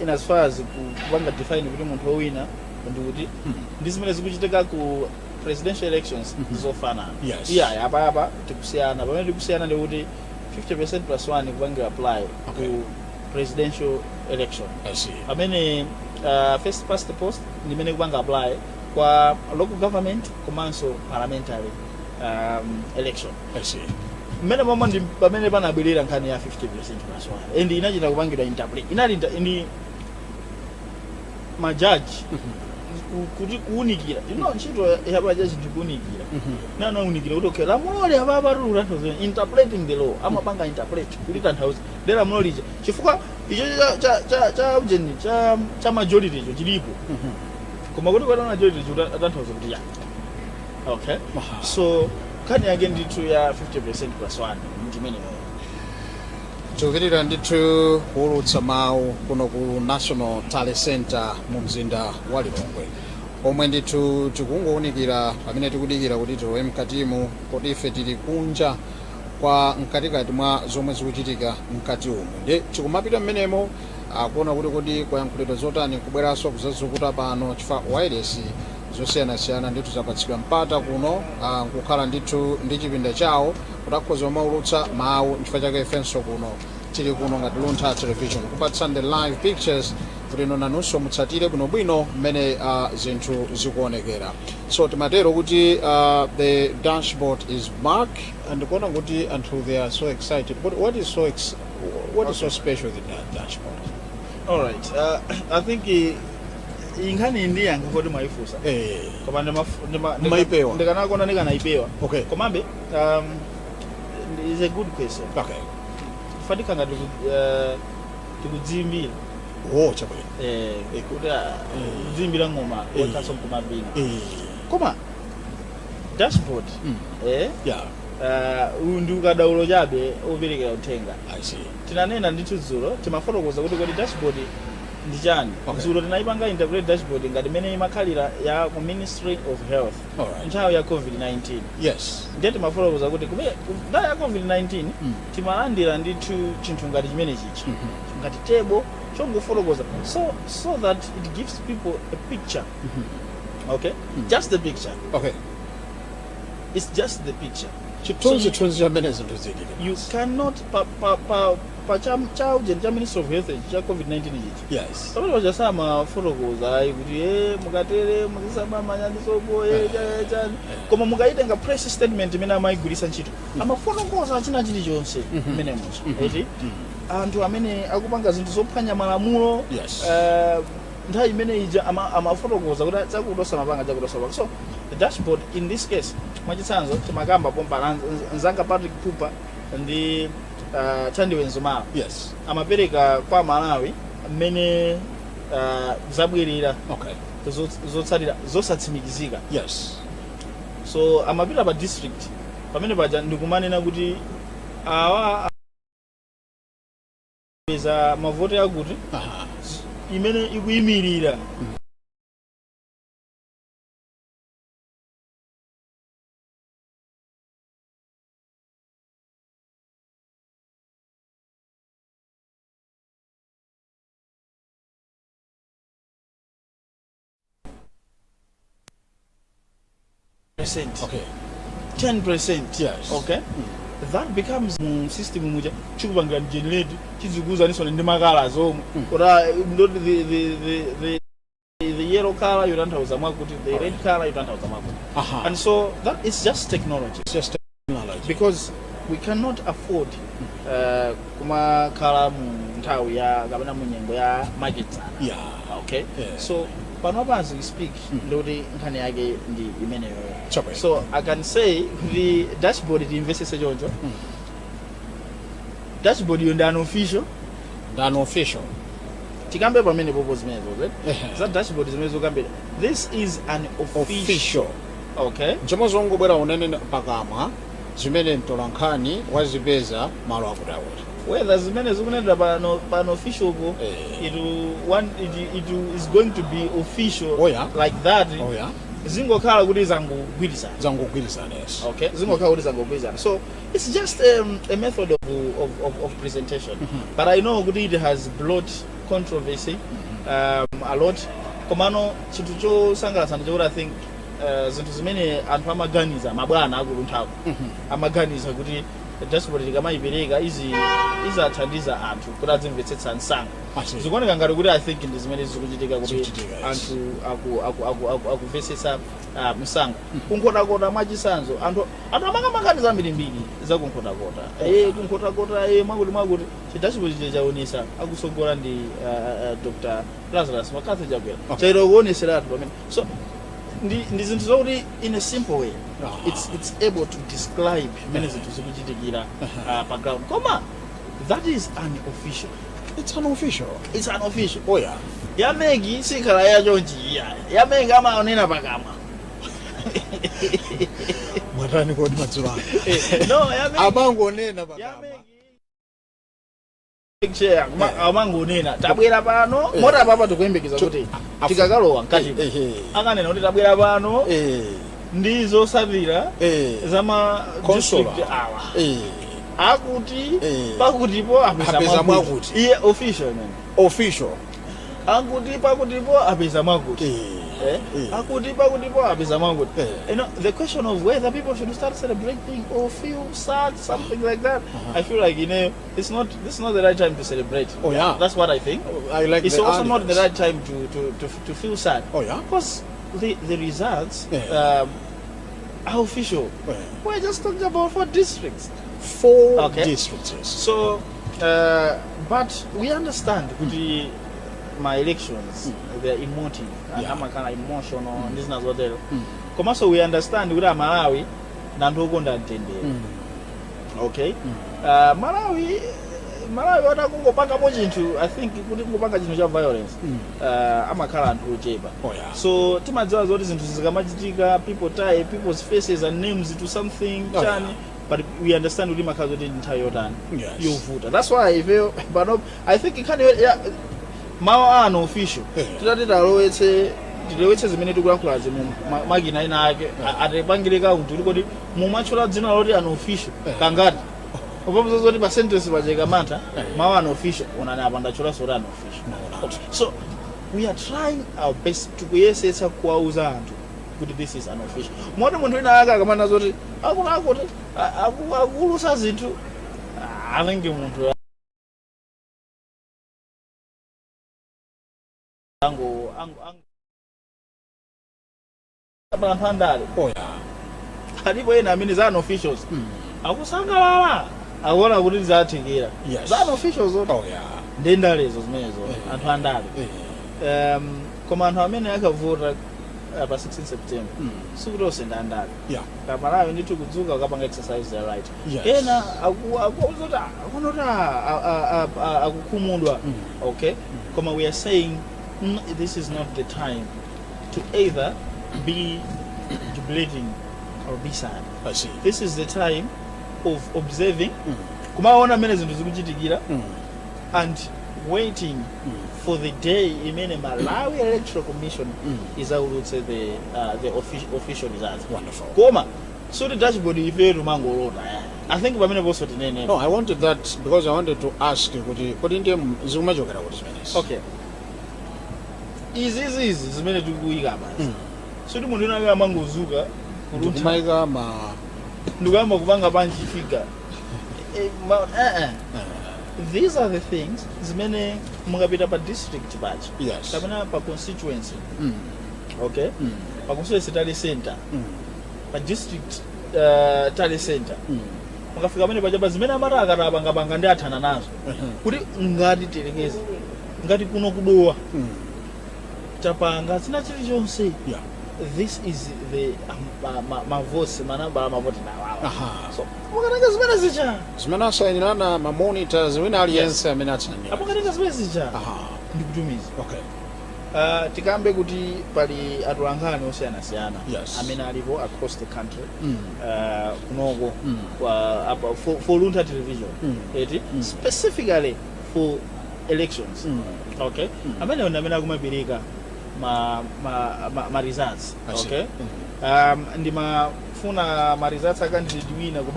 in as far as kupanga define kuti munthu wowina ndikuti ndi zimene zikuchitika ku presidential elections zofanana apa tikusiyana pamene tikusiyana ndikuti 50% plus 1 kupangira apply ku presidential election pamene first past the post ndimene kupanga apply kwa local government komanso parliamentary election mmene momwe ndi pamene panabwerera nkhani ya 50% plus 1 and inachita kupangidwa interpret inali majaji kuti kuunikira ntchito yabajaji ndikuunikira nanaunikira kuti okay lamuloli apaparula interpreting the law amapanga interpret kuti tanthauza ndi lamulo lija chifukwa icho cha majority icho chilipo koma kuti kwa majority icho atanthauza kuti ya okay so nkhani yake ndithu ya 50% plus 1 ndimene tikupitira ndithu kuwulutsa mawu kuno ku National Talent Center mu mzinda wa Lilongwe omwe ndithu tikungowunikira pamene tikudikira kuti tilowe mkatimu kuti ife tili kunja kwa mkatikati mwa zomwe zikuchitika mkati umu ndi tikumapita mmenemo akuona kuti kodi kwayankhulidwa zotani kubweranso kuzazukuta pano chifukwa wireless zosiyanasiyana ndithu zapatsidwa mpata kuno nkukhala ndithu ndi chipinda chawo kuti akhoza kumaulutsa mawu chifukwa chake ifenso kuno tili kuno ngati Luntha television kupatsani the live pictures kuti nanunso mutsatire bwinobwino mmene zinthu zikuonekera so timatero kuti the dashboard is back and kuona kuti anthu they are so excited but what is so special with the dashboard? All right I think inkhani ndi yanga kuti maifusa koma ndimaipewa ndikanakona ndikanaipewa okay komabe is a good question okay fatika ngati tikudzimbira chabwino kuti kudzimbira ngoma wekaso kumabina koma dashboard uyu ndi ukadaulo chabe operekera uthenga tinanena ndithu dzulo timafotokoza kuti kodi dashboard ndi chani dzulo tinayipanga integrate dashboard ngati imene imakhalira ya ku Ministry of Health nthawi ya COVID-19 yes ndiye timafotokoza kuti nthawi ya COVID-19 timalandira ndithu chinthu ngati chimene chichi ngati table chongofotokoza so that it gives people a picture okay just the picture okay it's just the picture chitonzi chamene zinthu zilili you cannot pa cha Ministry of Health cha COVID-19 ichi yes pamene wachasama fotokoza ayi kuti mukatere mukisama manyandisopo chani koma mukaitenga press statement imene amayigulisa ntchito amafotokoza china chilichonse imene mucho eti anthu amene akupanga zinthu zophwanya malamulo nthawi imene ija amafotokoza kuti chakudosa mapanga chakudosa so the dashboard in this case mwachitsanzo timakamba pompa nzanga Patrick Pupa ndi Chandiwenzo Mao yes amapereka kwa Malawi mmene zabwerera zotsatira zosatsimikizika yes so amapita pa district pamene paja ndikumanena kuti awa peza mavoti akuti imene ikuyimirira okay 10%. Yes. Okay. That becomes system muja chikupangira generate chizikuza niso ndi makala zomwe ora the yellow color you don't have the red color you don't have and so that is just technology. It's just technology because we cannot afford kuma kala nthawi ya kapena munyengo ya market. Okay. So panopa as we speak lodi nkhani yake ndi imeneyo. So I can say the dashboard it invests choncho. Dashboard you unofficial. Tikambe pamene popo zimenezo, right? That dashboard zimenezo kambe. This is an official. Okay. Nchomwe zongobwera unene pakamwa zimene mtolankhani wazipeza malo akutawira. Whether zimene zikunenda pano official go it is going to be official like that. Zingokhala kuti zangogwirizana. Yes. Okay. Zingokhala kuti zangogwirizana. So it's just a method of presentation. But I know kuti it has brought controversy a lot. Komano chinthu chosangalatsa ndi I think zinthu zimene anthu amaganiza mabwana akulunthaku amaganiza kuti dashboard likamayipereka izathandiza anthu kuti adzimvetsetsa msanga. Zikuoneka ngati kuti I think ndi zimene zikuchitika kuti anthu akuvesesa msanga. Kunkhotakota mwachisanzo anthu amaganiza mbirimbiri za kunkhotakota. Kunkhotakota mwakuti chidashboard chaonesa akusogola ndi Dr. Lazarus Makathe Jagwera. Chairo kuonesera anthu pamene. So ndi zinthu zokuti in a simple way it's able to describe many zinthu zikuchitikira background. Koma that is unofficial. It's unofficial. Yamegi sikhala yachonchi yamegi amaonena pakamwa. Mwatani kodi matsula. No, yamegi abangonena pakamwa. Amangonena tabwera pano mota papa tikuyembekeza kuti tikakalowa nkati akanena kuti tabwera pano ndizo savira zama district awa akuti pakutipo apeza mwakuti iye official akuti pakutipo apeza mwakuti akuti pakutipo apeza mwakuti. You know, the question of whether people should start celebrating or feel sad, something like that, I feel like, you know, this is not the right time to celebrate. That's what I think. I like it's also not the right time to feel sad. Because the results are official. We're just talking about 4 districts. 4 districts. So, but we understand my elections, they're emotive, and I'm kind of emotional, this is what they're. So we understand with Malawi, Nandogonda Tende. Okay? Malawi, what I'm going to I think it couldn't go back into violence. I'm a current Ujeba. So, Timaza is into Zagamajiga, people tie people's faces and names into something. But we understand we didn't tie your down. That's why I feel, but I think it can't. Mawa ano official. Tudadita lowetse zimene tikulankulazi magina ina ake atepangireka kuti kodi mumachula dzina loti ano official kangati. Upamuza zoti pa sentence pacheka mantha mawa ano official unani apanda chula soti ano official. So we are trying our best to kuyesetsa kuwauza anthu kuti this is unofficial. Moti munthu ina ake akamana zoti akulusa zinthu alinge munthu alipo ena amene za officials akusangalala akuona kuti zathekera za officials ndendalezo zimenezo anthu andale koma anthu amene akavota pa 16 September sikuti osenda andale Malawi ndithu kudzuka ukapanga exercise their right. Ena akukhumudwa. Okay, koma we are saying this is not the time to either be jubilating or be sad. I see. This is the time of observing kumaona mene zinthu zikuchitikira and waiting for the day imene Malawi Electoral Commission is out to the official results. Wonderful. Koma so the dashboard ife rumangolota. I think pamene boso tinene. No, I wanted that because I wanted to ask kuti ndiye zimachokera kuti zimene. Okay. Izi zimene tikuyika basi. So ndi munthu unayo amangozuka kumaika ndikuyamba kupanga panji figure these are the things zimene mukapita pa district pachi kapena pa constituency okay pa constituency tali center pa district tali center mukafika pamene pachapa zimene amati akatapangapanga ndi athana nazo kuti ngati tilekeze ngati kuno kudowa tapanga zina chilichonse this is the mavosi manamba amavoti nawawa so mukatenga zimene zicha zimene asayinirana mamonitors wina aliyense amene atsanira amukatenga zimene zicha ndikutumiza tikambe kuti pali atolankhani osiyanasiyana amene alipo across the country kunoko for Lunta television specifically for elections okay amene ndi amene akumapirika ma results okay ndimafuna ma results akandidate wina ku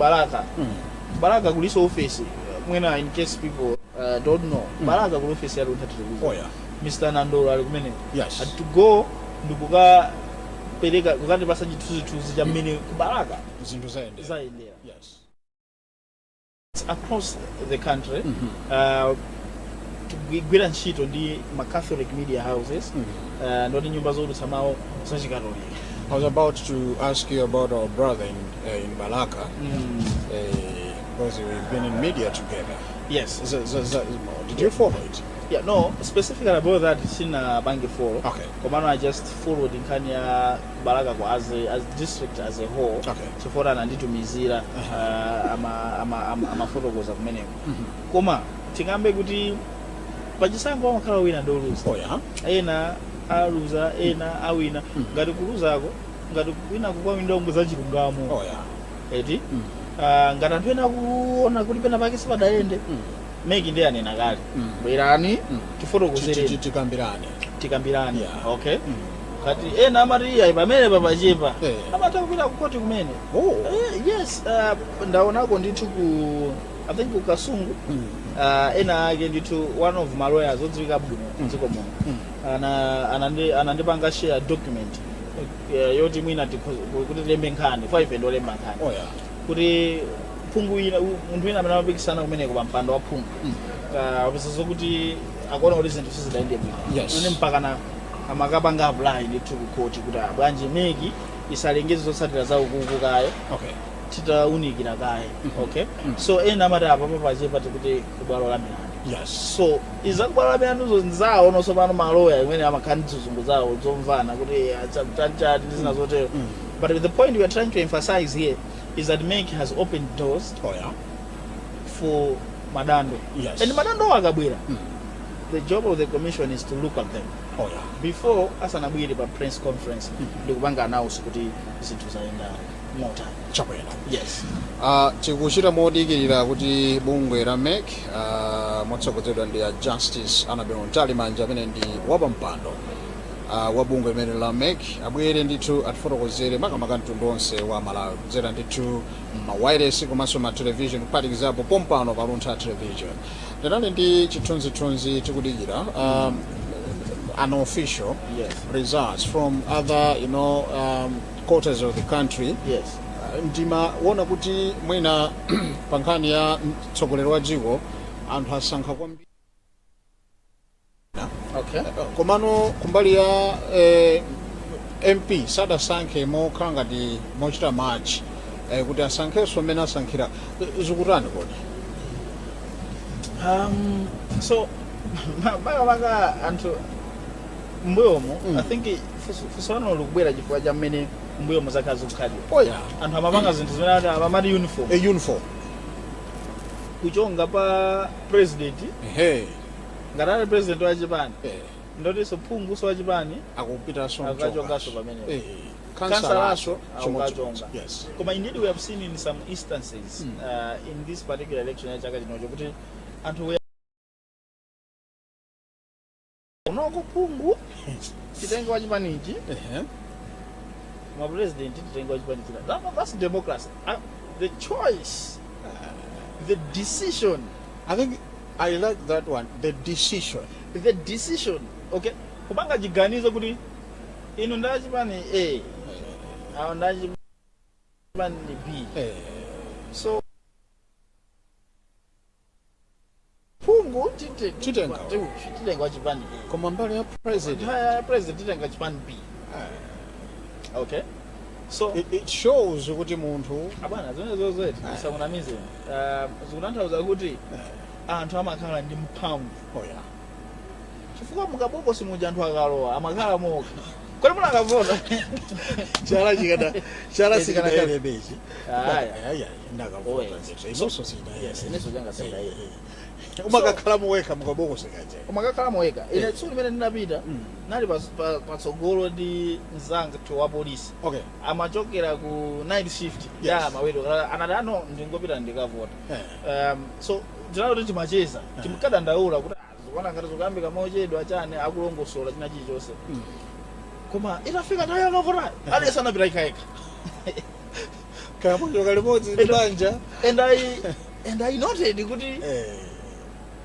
Baraka kuliso office mwina in case people don't know Baraka ku office ya Lunta television Mr. Nandolo ali kumene to go ndikuka pereka kukati pasa chithunzi cha mmene ku Baraka zinthu zayendera across the country kugwira ntchito ndi ma Catholic media houses ndoti nyumba zodutsa mawu zachikatolika. I was about to ask you about our brother in Balaka because we've been in media together. Yes. Did you follow it? Yeah, no, specifically about that sina bangi follow. Okay. Komano I just followed in Kenya Balaka as district as a whole. Okay. So for that nditumizira ama photos of many. Koma tingambe kuti pachisango amakhala wina ndo luza. Ena aluza ena awina ngati kuluzako ngati wina kukwa ndongo za chilungamo. Eti ngati anthu ena kuona kuti pena pake sipadayende meki ndi anena kale bwerani tifotokozere tikambirane okay kati ena amati pamene papachepa amata kupita kukoti kumene yes ndaonako ndithu ku I think ku Kasungu ena ake ndithu one of my lawyers odziwika bwino mdziko muno anandipanga share document yoti mwina kuti lembe nkhani 5 ndo lemba nkhani kuti phungu ina munthu wina amene amapikisana kumeneko pa mpando wa phungu kapesa zokuti akuona kuti zinthu sizidayende bwino ine mpaka amakapanga apply ndithu ku court kuti bwanji meki isalengeze zotsatira za ukuku kaye titaunikira kaye okay so ena amati apa papachepa kuti kubwalo la milandu so izakubwalo la milandu nzawo nonso pano maloya imene amakhala zizungu zawo zomvana kuti tanchati ndizina zotero but the point we are trying to emphasize here is that MEC has opened doors for Madando. And Madando akabwera. The job of the commission is to look at them. Before asanabwire pa press conference ndikupanga announce kuti zinthu zaenda mota. Yes. Tikuchita modikirira kuti bungwe la MEC motsogozedwa ndi Justice Annabel Ntalimanja amene ndi wapampando wa bungwe limene la MEC abwere ndithu atifotokozere makamaka mtundu onse wa Malawi kudzera ndithu ma wireless komanso ma television kuphatikizapo pompano pa Luntha television. Tinali ndi chithunzithunzi tikudikira unofficial results from other quarters of the country. Ndimaona kuti mwina pa nkhani ya mtsogoleri wa dziko anthu asankha kwambiri komano kumbali ya MP sadasankhe mokhala ngati mochita match kuti asankhenso amene asankhira zikutani kodi so makamaka anthu mbuyomo I think fusano lukubwera chifukwa cha mmene mbuyomo zakhala zikukhalira anthu amapanga zinthu zimene amamati uniform kuchonga pa president ngatali president wa Japan ndoti sophungu so wa Japan akupita so akachongaso pamene kansalaso akachonga koma indeed we have seen in some instances in this particular election ya chaka chinocho kuti anthu unoko phungu chitengo wa Japan ichi ma president chitengo wa Japan chila that's democracy the choice the decision I think I like that one. The decision. Okay. Kupanga chiganizo kuti ino ndachipani awo ndachi chipani B. So Pungu titenga chipani A. Koma mbali ya president titenga chipani B. Okay. So it shows kuti munthu abana zone zote isamunamize zikunanthauza kuti anthu amakhala ndi mphamvu. Chifukwa mukaboko simuja anthu akalowa amakhala moka. Kodi munakavota chala sikana beji ndakavota isoso sina ineso janga sina umakakhala muweka mukaboko sikaje umakakhala muweka ine tsiku limene ndinapita nali patsogolo ndi mzanga wa polisi amachokera ku night shift ya maweto anati ano ndingopita ndikavota so ndinaloti timacheza timkadandaula kuti zikuona ngati zikuyambika mochedwa chane akulongosola china chilichonse koma itafika nayo akavota aliyesa anapita ikaeka kamuchoka limodzi ndibanja and I noted kuti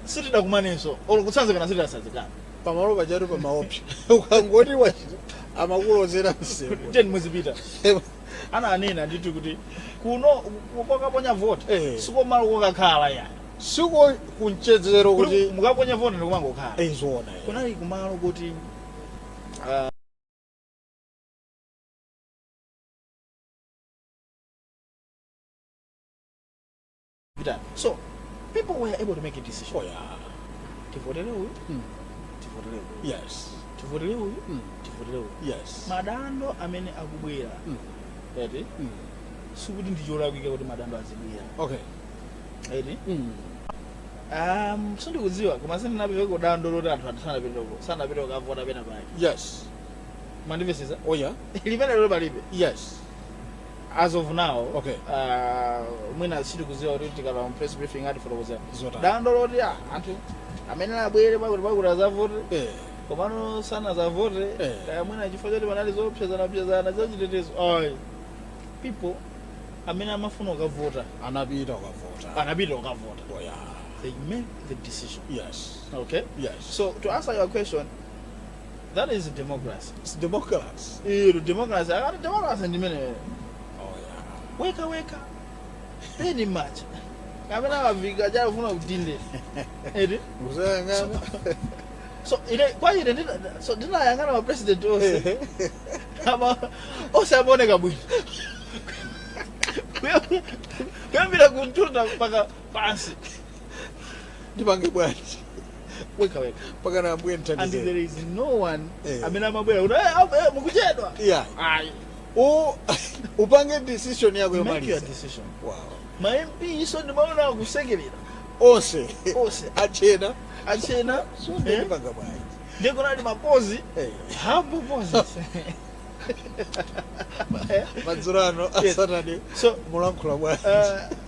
sitidakumanenso olokutsanzikana sitidasadzikana pamalo pachatu pamaoption ukangoti wachita amakulozera msewu 10 mwezi pita ananena ndithu kuti kuno kokaponya vota sikomalo kokakhala yani siko kunchedzero kuti mukaponya vota ndikumangokhala izona kunali kumalo kuti so people were able to make a decision. Yes. Madando amene akubwera. Eti? Sikuti ndicholakwika kuti madando azibwera. Eti? Sindikudziwa koma sindinapita ku dando loti anthu sanapita kukavota pena pake. Yes. Mandimvesesa? Limene lolo palibe. Yes. As of now, mwina sindikudziwa kuti tikapa press briefing ati fotokozera. Dando loti anthu amene abwere pakuti azavote. Komano sana zavote. Mwina chifukwa choti panali zopsezana zachitetezo. People amene amafuna ukavota anapita ukavota. They make the decision. Yes. Okay? Yes. So to answer your question, that is democracy. It's democracy. Democracy. I got democracy in the minute. Weka. Very much. Kamera waviga jana funa utinde. Edi? Uzayangana. So kwa ile so dina yangana wa president ose. Kama ose abone kabwini. Kuyambira kuntuta paka pansi. Ndipange bwanji. Weka. Paka na mbwe ntandise. And there is no one amena mabwera. Mukuchedwa. Yeah. Upange decision yako yomaliza. Make your decision. Wow. Ma MP iso ndimaona kusekerera. Ose. Achena. So ndipanga bwanji. Ndiko nali mapozi. Hapo pozi. Madzurano Saturday. So mulankhula bwanji.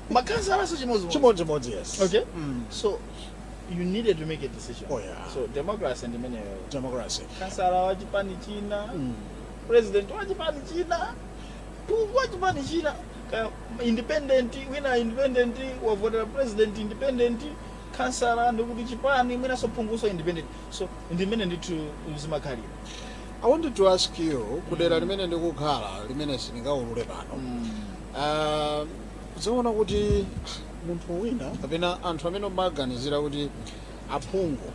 Makansa alaso chimodzimodzi. Yes. Okay? So you needed to make a decision. So democracy and democracy. Kansala wa chipani china. President wa chipani china. Pungu wa chipani china. Independent, independent, wavota president independent. Kansala ndikuti chipani mwina so pungu so independent. So independent to uzimakali. I wanted to ask you, kudera limene ndikukhala limene sindingaulule pano. Zoona kuti munthu wina kapena anthu amene omaganizira kuti aphungu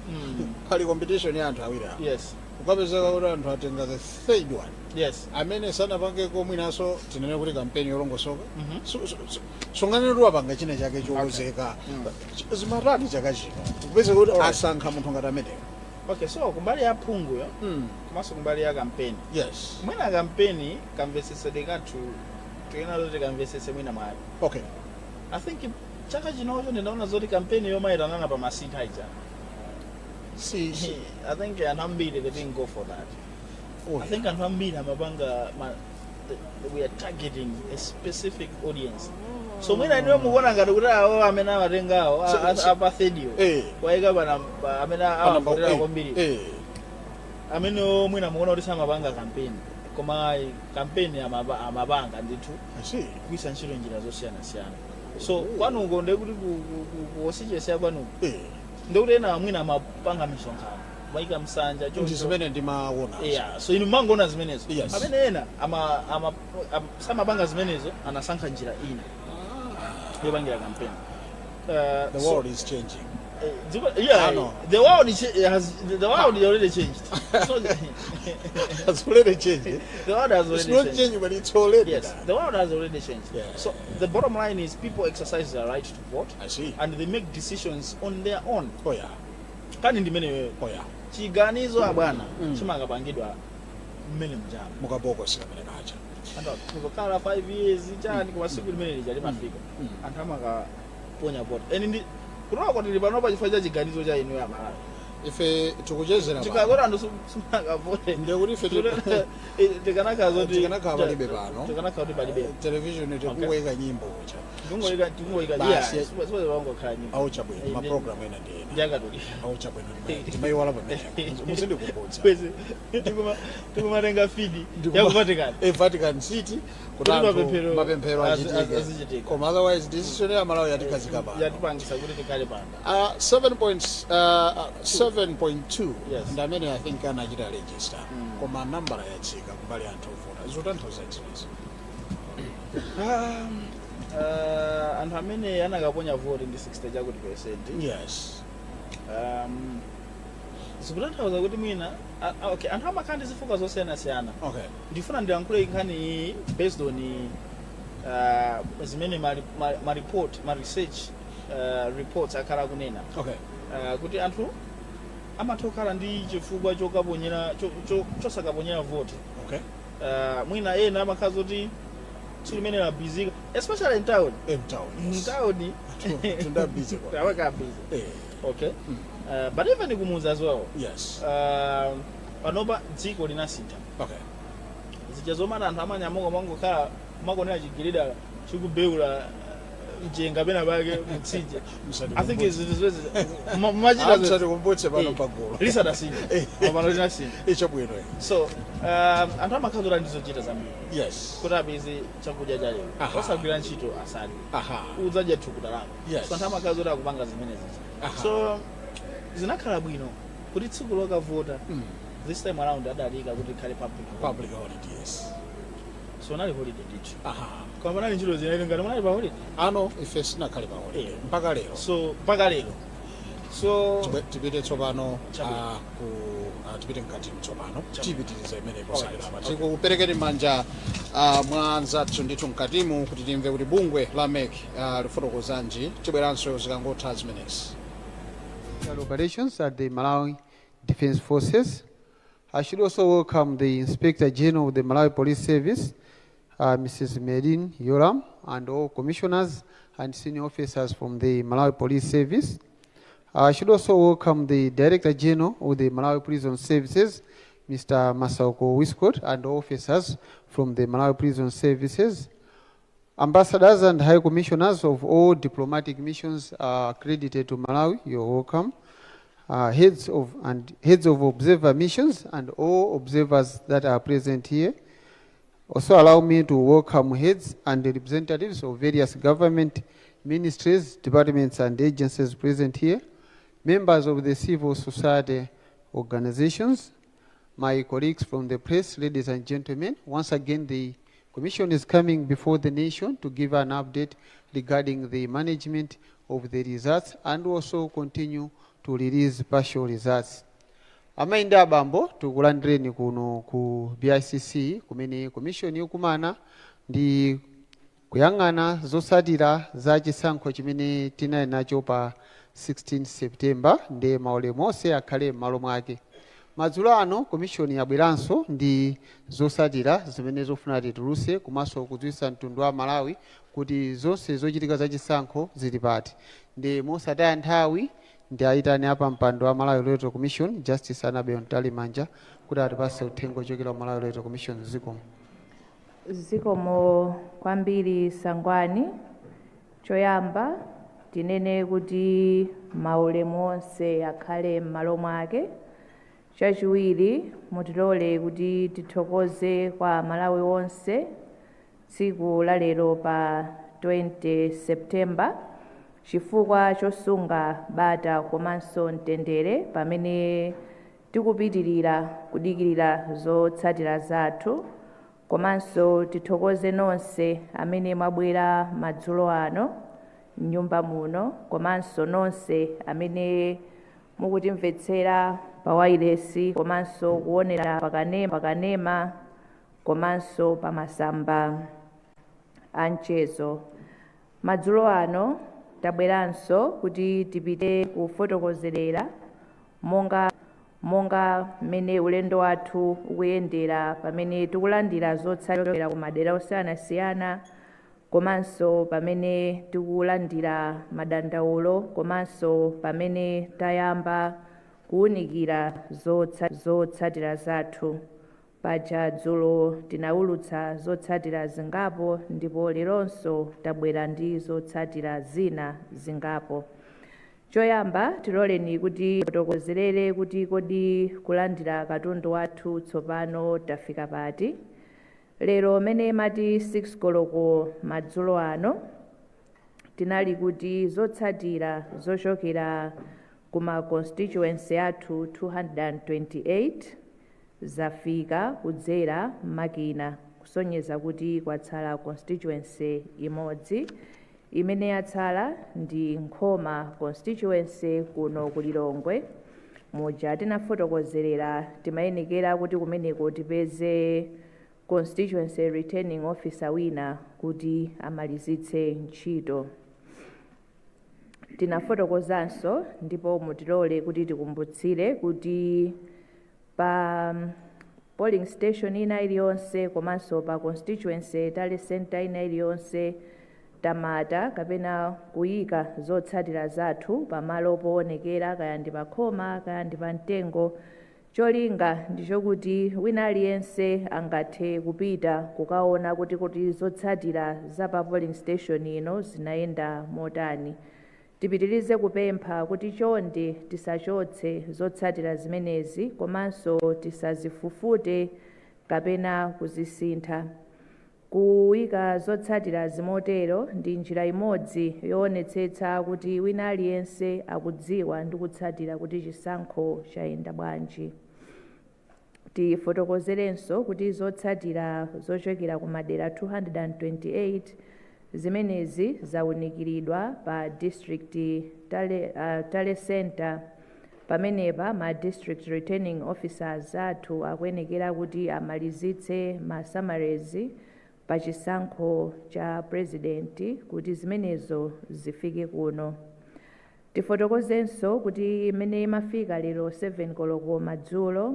pali competition ya anthu awiri. Yes. Ukapezeka kuti anthu atenga the third one. Yes. Amene sanapange komwinaso tinene kuti kampeni yolongosoka. Songaniro apanga china chake chowozeka. Zimatani chaka chino. Kupeza kuti asankha munthu ngati amene. Okay, so kumbali ya phungu yo. Komanso kumbali ya kampeni. Yes. Mwina kampeni kamvesesede kathu tuyena zoti kamvesese mwina mali. Okay. I think chaka chinocho ndinaona zoti kampeni yomayitanana pa masitha ija. See, I think Anambili they didn't go for that. I think Anambili amapanga we are targeting a specific audience. So when I know muona ngati kuti awo amene awatenga awo apa thirdio. Waika bana amene awavotera kwambiri. Amene mwina muona kuti samapanga campaign. Koma campaign amapanga ndithu. Kuisa ntchito njira zosiyana. So kwanu ngonde kuti kuosichesa kwanu. Ndikuti ena mwina amapanga misonkhano. maika msanja ndi zimene ndimaona. Yeah, so inu mangoona zimenezo. Yes. Amene ena samapanga zimenezo anasankha njira ina yopangira campaign. The world is changing. Yeah, the world already changed. So, Has already changed. The world has already it's not changed. changing, but it's already. Yes, the world has already changed. Yeah. So the bottom line is people exercise their right to vote. I see. And they make decisions on their own. Oh yeah. Kani ndimene wewe. Oh yeah. Chiganizo abwana chimangapangidwa mmene mjama. Mukaboko sikamene kacha. Ando tukokhala 5 years chani kwa siku limene lija limafika. Anthu amakaponya vote. Eni kunoka kuti panopa chifukwa cha chiganizo cha inu ya Malawi. Ife tikuchezera chikazora ndo sumaka vote ndekuti ife tikanakazo tikanakhala palibe pano tikanakhala kuti palibe television tikuweka nyimbo ucha tingoyika yes siwe wangu khala nyimbo au chabwino ma program ena ndiye jakatuli au chabwino timaiwala pamene musinde kumbotsa kwezi tikumatenga feed ya ku Vatican Vatican City kutanto mapemphero achitike koma otherwise decision ya Malawi yatikazika pano yatipangisa kuti tikale pano 7.2 ndamene I think anachita register koma nambala yachika kubali anthu ovota zotanthauza chizo anthu amene anakaponya vote ndi 60 chakuti percent. Yes. Zikutanthauza kuti mwina okay anthu amakhala ndi zifukwa zosiyana-siyana. Okay. Ndifuna ndiyankhule nkhani based on zimene ma report ma research reports akhala kunena. Okay. Kuti anthu amatokhala ndi chifukwa chokaponyera chosakaponyera vote. Okay. Mwina ena amakhala kuti limene la busy especially in town. In town. Tunda busy. Awaka busy. Okay. But even kumuza as well. Yes. Panopa dziko linasintha. Okay. Zichazomana anthu amanyamuka mangokhala makonera chigirida chikubeula mjenga pena pake mtsinje. I think is machita zoti kumbotse pano pagolo. Lisa dasinja. Pano linasinja. Ichabwino. So anthu amakhala ndizochita zambiri. Yes. Kuti apeze chakudya cha lero. Osagwira ntchito asali. Udzadya thukuta lako. So anthu amakhala akupanga zimenezi. So zinakhala bwino kuti tsiku lokavota this time around adalika kuti khale public holiday. Yes. So nali holiday ndicho. Kwa maana ntchito zinaili ngati mwana pa holiday. Ano ife sinakhale pa holiday mpaka lero. So mpaka lero. So tipite tsopano tipite mkati tsopano tipitiriza imene posalira tikuperekeni manja mwa anzathu ndithu mkatimu kuti timve kuti bungwe la MEC lifotokozanji tibweranso zikangotha zimenezi. Operations at the Malawi Defense Forces. I should also welcome the Inspector General of the Malawi Police Service, Mrs. Medin Yoram, and all commissioners and senior officers from the Malawi Police Service. I should also welcome the Director General of the Malawi Prison Services, Mr. Masauko Wiskot, and officers from the Malawi Prison Services. Ambassadors and High Commissioners of all diplomatic missions accredited to Malawi, you're welcome. Heads of observer missions and all observers that are present here. Also allow me to welcome heads and representatives of various government ministries, departments and agencies present here, members of the civil society organizations, my colleagues from the press, ladies and gentlemen. Once again, the Commission is coming before the nation to give an update regarding the management of the results and also continue to release partial results. Amainda abambo tukulandireni kuno ku BICC kumene Commission yokumana ndi kuyang'ana zotsatira za chisankho chimene tinali nacho pa 16 September ndi maulemu onse akhale m'malo mwake. Madzulo ano Commission yabweranso ndi zotsatira zimene zofuna tituluse komanso kudziwitsa mtundu wa Malawi kuti zonse zochitika za chisankho zili pati. Ndi mosataya nthawi ndi aitani apa mpando wa Malawi Electoral Commission Justice Anabe Ontali Manja kuti atipase uthenga ochokera Malawi Electoral Commission zikomo kwambiri Sangwani. Choyamba tinene kuti maulemu onse akhale m'malo mwake. Chachiwiri mutilole kuti tithokoze kwa Malawi onse tsiku la lero pa 20 September chifukwa chosunga bata komanso mtendere pamene tikupitirira kudikirira zotsatira zathu, komanso tithokoze nonse amene mwabwera madzulo ano m'nyumba muno, komanso nonse amene mukutimvetsera pa wailesi, komanso kuonera pakanema, komanso pa masamba a mchezo. Madzulo ano tabweranso kuti tipite kufotokozerera monga mmene ulendo wathu ukuyendera pamene tikulandira zotsatira ku madera osiyanasiyana, komanso pamene tikulandira madandaulo, komanso pamene tayamba kuwunikira zotsatira zathu. Paja dzulo tinawulutsa zotsatira zingapo, ndipo leronso tabwera ndi zotsatira zina zingapo. Choyamba tiloleni kuti fotokozerere kuti kodi kulandira katundu wathu tsopano tafika pati. Lero mene mati 6 koloko madzulo ano tinali kuti zotsatira zochokera kuma constituency athu 228 zafika kudzera makina, kusonyeza kuti kwatsala constituency imodzi. Imene yatsala ndi Nkhoma constituency kuno ku Lilongwe. Muja tinafotokozerera timayenekera kuti kumeneko tipeze constituency returning officer wina kuti amalizitse ntchito. Tinafotokozanso ndipo mutilole kuti tikumbutsire kuti pa polling station ina iliyonse, komanso pa constituency tale center ina iliyonse, tamata kapena kuyika zotsatira zathu pamalo poonekera, kaya ndi pa khoma kaya ndi pa mtengo. Cholinga ndichokuti wina aliyense angathe kupita kukaona kuti zotsatira za pa polling station ino zinayenda motani. Tipitirize kupempha kuti chonde tisachotse zotsatira zimenezi, komanso tisazifufute kapena kuzisintha. Kuyika zotsatira zimotero ndi njira imodzi yoonetsetsa kuti wina aliyense akudziwa ndi kutsatira kuti chisankho chayenda bwanji. Tifotokozerenso kuti zotsatira zochokera ku madera 228 zimenezi zawunikiridwa pa district tale center. Pamenepa ma district returning officers athu akuyenekera kuti amalizitse ma summaries pa chisankho cha president kuti zimenezo zifike kuno. Tifotokozenso kuti imene imafika lero 7 koloko madzulo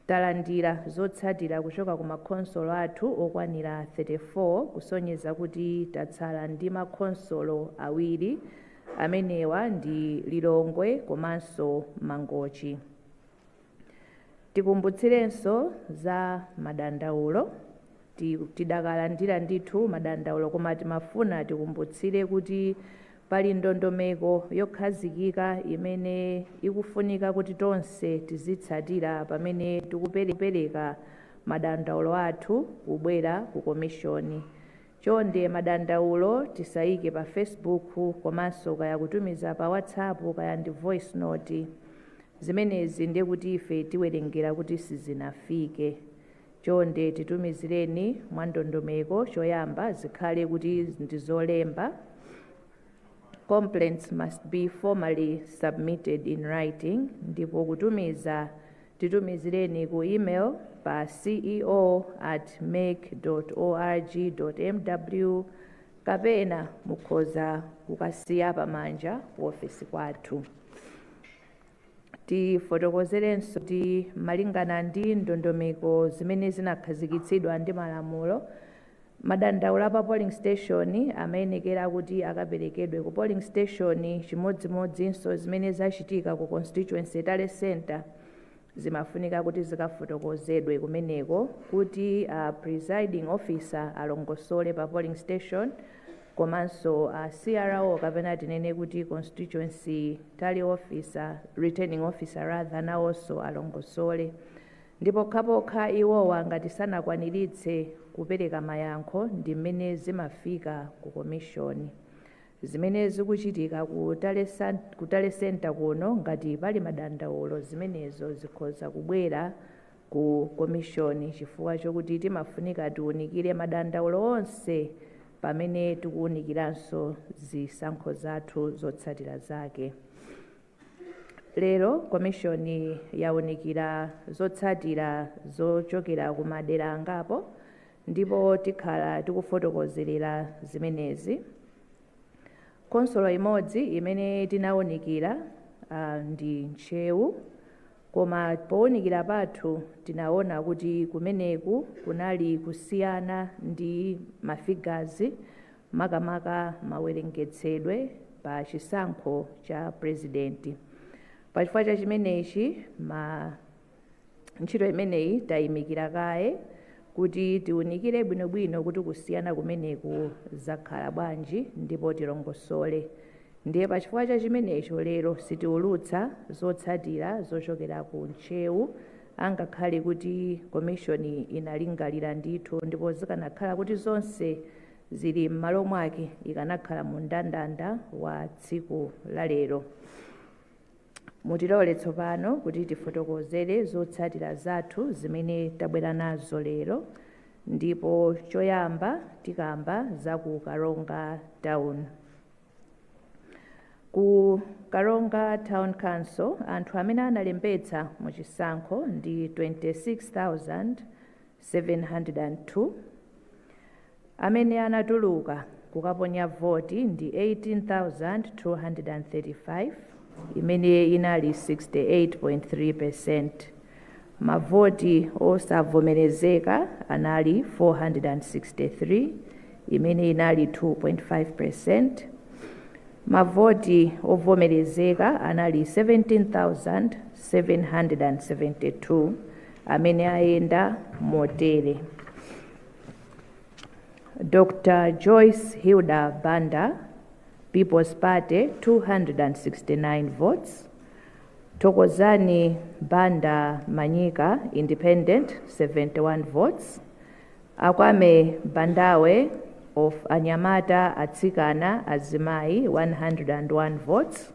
talandira zotsatira kuchoka ku makhonsolo athu okwanira 34, kusonyeza kuti tatsala ndi makhonsolo awiri amenewa ndi Lilongwe komanso Mangochi. Tikumbutsirenso za madandaulo. Tidakalandira ndithu madandaulo, koma timafuna tikumbutsire kuti pali ndondomeko yokhazikika imene ikufunika kuti tonse tizitsatira pamene tikupereka madandaulo athu kubwera ku komishoni. Chonde madandaulo tisayike pa Facebook, komanso kaya kutumiza pa WhatsApp kaya ndi voice note. Zimenezi ndiye kuti ife tiwerengera kuti sizinafike. Chonde titumizireni mwa ndondomeko. Choyamba zikhale kuti ndizolemba. Complaints must be formally submitted in writing. Ndipo kutumiza titumizireni ku email pa ceo@mek.org.mw kapena mukhoza kukasiya pamanja ku ofesi kwathu. Tifotokozerenso kuti malingana ndi ndondomeko zimene zinakhazikitsidwa ndi malamulo, madandaulo pa polling station amayenekera kuti akaperekedwe ku polling station chimodzimodzinso zimene zachitika ku constituency tale center zimafunika kuti zikafotokozedwe kumeneko kuti presiding officer alongosole pa polling station, komanso CRO kapena tinene kuti constituency tally officer, returning officer rather, nawonso alongosole. Ndipo pokhapokha iwowa ngati sanakwaniritse kupereka mayankho ndi mmene zimafika ku komishoni. zimene zikuchitika ku Tale Center kuno, ngati pali madandaulo zimenezo zikhoza kubwera ku komishoni, chifukwa chokuti timafunika tiwunikire madandaulo onse pamene tikuwunikiranso zisankho zathu zotsatira zake. Lero komishoni yawunikira zotsatira zochokera ku madera angapo, ndipo tikhala tikufotokozerera zimenezi. Konsolo imodzi imene tinawunikira ndi Nchewu, koma powunikira pathu tinaona kuti kumeneku kunali kusiyana ndi mafigazi makamaka mawerengetsedwe pa chisankho cha president. Pachifukwa cha chimenechi ntchito imeneyi tayimikira kaye kuti tiwunikire bwinobwino kuti kusiyana kumeneku zakhala bwanji ndipo tilongosole. Ndiye pachifukwa cha chimenecho lero sitiwulutsa zotsatira zochokera ku Nchewu, angakhale kuti komishoni inalingalira ndithu ndipo zikanakhala kuti zonse zili m'malo mwake ikanakhala mu mndandanda wa tsiku la lero. Mutilole tsopano kuti tifotokozere zotsatira zathu zimene tabwera nazo lero, ndipo choyamba tikamba za ku Karonga Town. Ku Karonga Town Council anthu amene analembetsa mu chisankho ndi 26,702, amene anatuluka kukaponya voti ndi 18,235, imene inali 68.3%. Mavoti osavomerezeka anali 463, imene inali 2.5%. Mavoti ovomerezeka anali 17,772, amene ayenda motere: Dr. Joyce Hilda Banda, People's Party, 269 votes. Tokozani Banda Manyika, Independent, 71 votes. Akwame Bandawe of Anyamata Atsikana Azimai, 101 votes.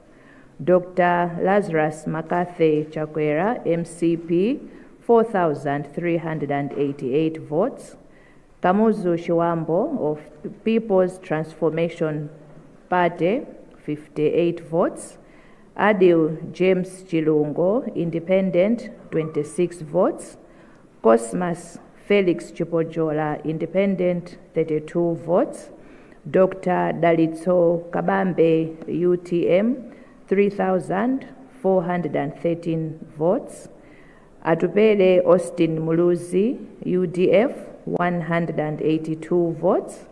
Dr. Lazarus Makathe Chakwera, MCP, 4,388 votes. Kamuzu Shiwambo of People's Transformation Party, 58 votes. Adil James Chilungo, Independent, 26 votes. Cosmas Felix Chipojola, Independent, 32 votes. Dr. Dalitso Kabambe, UTM, 3,413 votes. Atupele Austin Muluzi, UDF, 182 votes.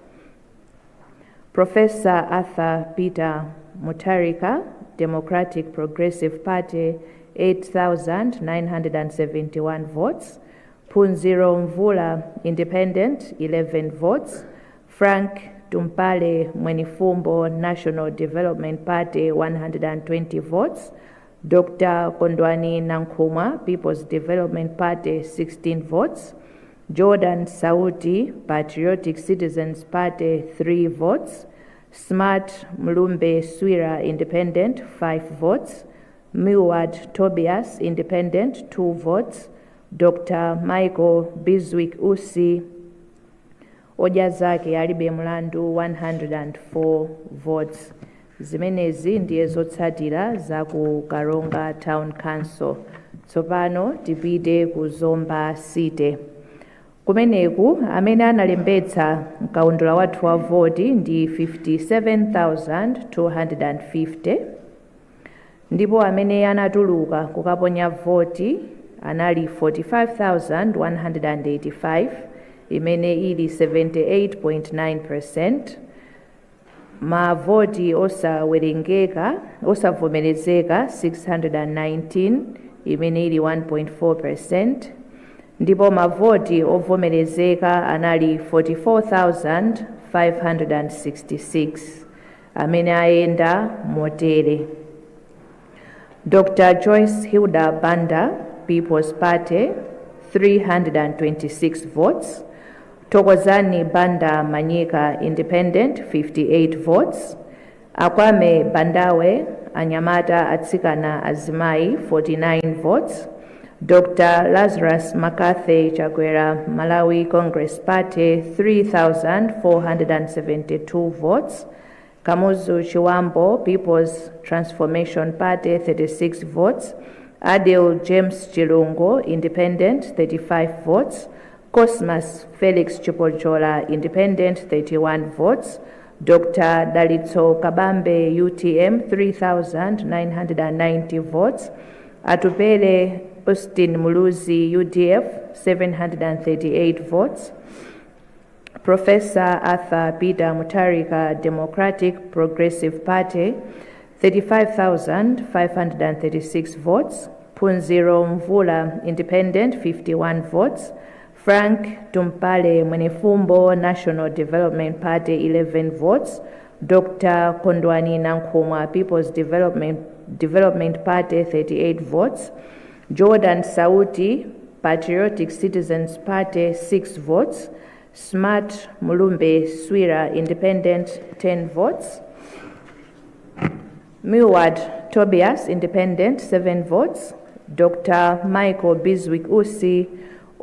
Professor Arthur Peter Mutarika, Democratic Progressive Party, 8,971 votes. Punziro Mvula, Independent, 11 votes. Frank Tumpale Mwenifumbo, National Development Party, 120 votes. Dr. Kondwani Nankumwa, People's Development Party, 16 votes. Jordan Sauti, Patriotic Citizens Party, 3 votes. Smart Mlumbe Swira, Independent, 5 votes. Milward Tobias, Independent, 2 votes. Dr. Michael Biswick Usi Ojazake Alibe Mlandu, 104 votes. Zimenezi ndiye zotsatira za ku Karonga Town Council. Tsopano tipite ku Zomba City. Kumeneku amene analembetsa mkaundula wathu wa voti ndi 57,250, ndipo amene anatuluka kukaponya voti anali 45,185, imene ili 78.9%. Mavoti osavomerezeka 619, imene ili 1.4%. ndipo mavoti ovomerezeka anali 44,566, amene ayenda motere: Dr. Joyce Hilda Banda, People's Party, 326 votes. Tokozani Banda Manyika, Independent, 58 votes. Akwame Bandawe Anyamata Atsikana Azimai 49 votes. Dr. Lazarus McCarthy Chakwera Malawi Congress Party 3,472 votes. Kamuzu Chiwambo People's Transformation Party 36 votes. Adil James Chilungo Independent 35 votes. Cosmas Felix Chipojola Independent 31 votes. Dr. Dalitso Kabambe UTM 3,990 votes. Atupele Austin Muluzi UDF 738 votes. Professor Arthur Peter Mutarika Democratic Progressive Party 35,536 votes. Punziro Mvula Independent 51 votes. Frank Tumpale Mwenefumbo National Development Party 11 votes. Dr. Kondwani Nankumwa People's Development Party 38 votes. Jordan Sauti Patriotic Citizens Party 6 votes. Smart Mulumbe Swira Independent 10 votes. Milward Tobias Independent 7 votes. Dr. Michael Biswick Usi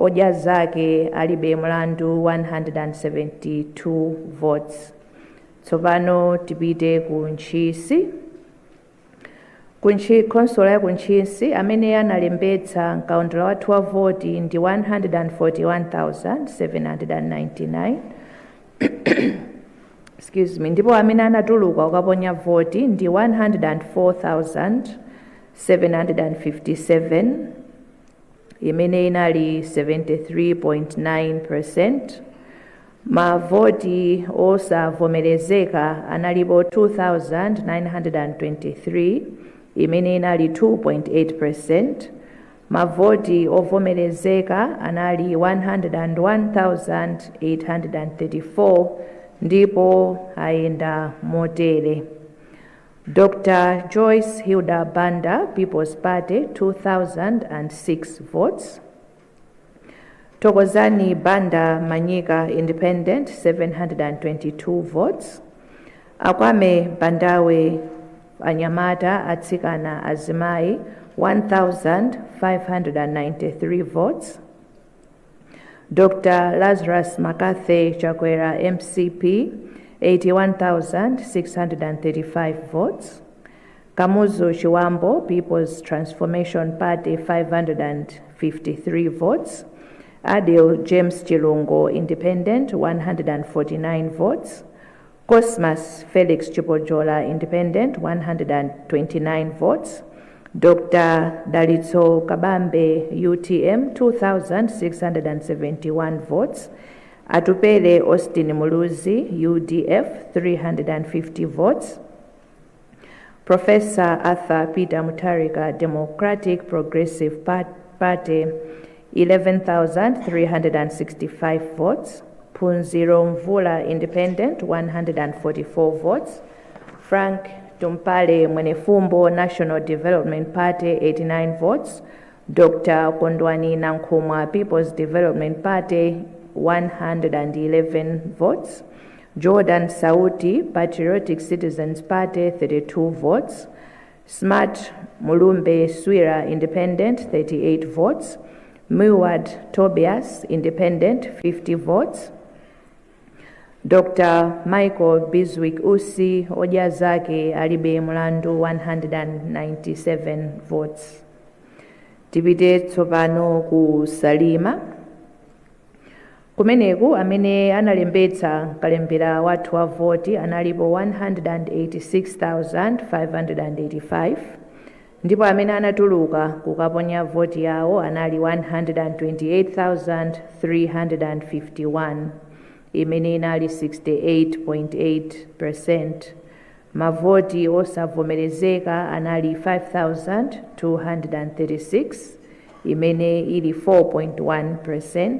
Ojazake Alibe Mlandu 172 votes. Tsopano tipite kunchisi. Konsola ya kunchisi amene analembetsa nkaundula wa 12 voti ndi 141,799. Excuse me, ndipo amene anatuluka ukaponya voti ndi 104,757, imene inali 73.9%. Mavoti osavomerezeka analipo 2,923, imene inali 2.8%. Mavoti ovomerezeka anali 101,834, ndipo ayenda motere. Dr. Joyce Hilda Banda, People's Party, 2,006 votes. Tokozani Banda Manyika Independent, 722 votes. Akwame Bandawe Anyamata Atsikana Azimai, 1,593 votes. Dr. Lazarus McCarthy Chakwera MCP, 81,635 votes. Kamuzu Chiwambo People's Transformation Party, 553 votes. Adil James Chilungo Independent, 149 votes. Cosmas Felix Chipojola Independent, 129 votes. Dr. Dalitso Kabambe UTM, 2,671 votes. Atupele Austin Muluzi UDF, 350 votes. Professor Arthur Peter Mutarika Democratic Progressive Party, 11,365 votes. Punziro Mvula Independent, 144 votes. Frank Tumpale Mwenefumbo National Development Party, 89 votes. Dr. Kondwani Nankumwa People's Development Party, 111 votes. Jordan Sauti Patriotic Citizens Party, 32 votes. Smart Mulumbe Swira Independent, 38 votes. Milward Tobias Independent, 50 votes. Dr. Michael Biswick Usi Ojazake Alibe Mlandu, 197 votes. Tipite tsopano ku Salima. Kumeneku amene analembetsa kalembera wa 12 voti analipo 186,585, ndipo amene anatuluka kukaponya voti yawo anali 128,351, imene inali 68.8%. Mavoti osavomerezeka anali 5,236, imene ili 4.1%.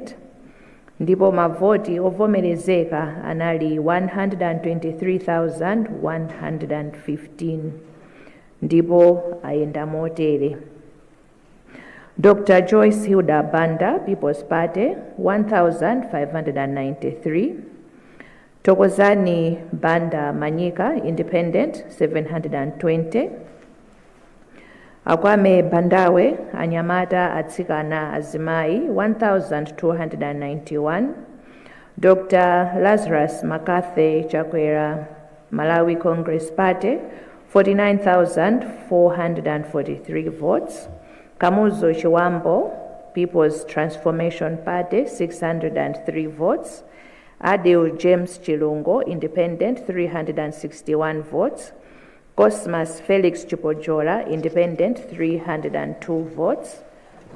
Ndipo mavoti ovomerezeka anali 123,115, ndipo ayenda motere. Dr. Joyce Hilda Banda, People's Party, 1,593. Tokozani Banda Manyika, Independent, 720. Akwame Bandawe, Anyamata Atsikana Azimai, 1,291. Dr. Lazarus Makathe Chakwera, Malawi Congress Party, 49,443 votes. Kamuzo Chiwambo, People's Transformation Party, 603 votes. Adil James Chilungo, Independent, 361 votes. Cosmas Felix Chupojola, Independent, 302 votes.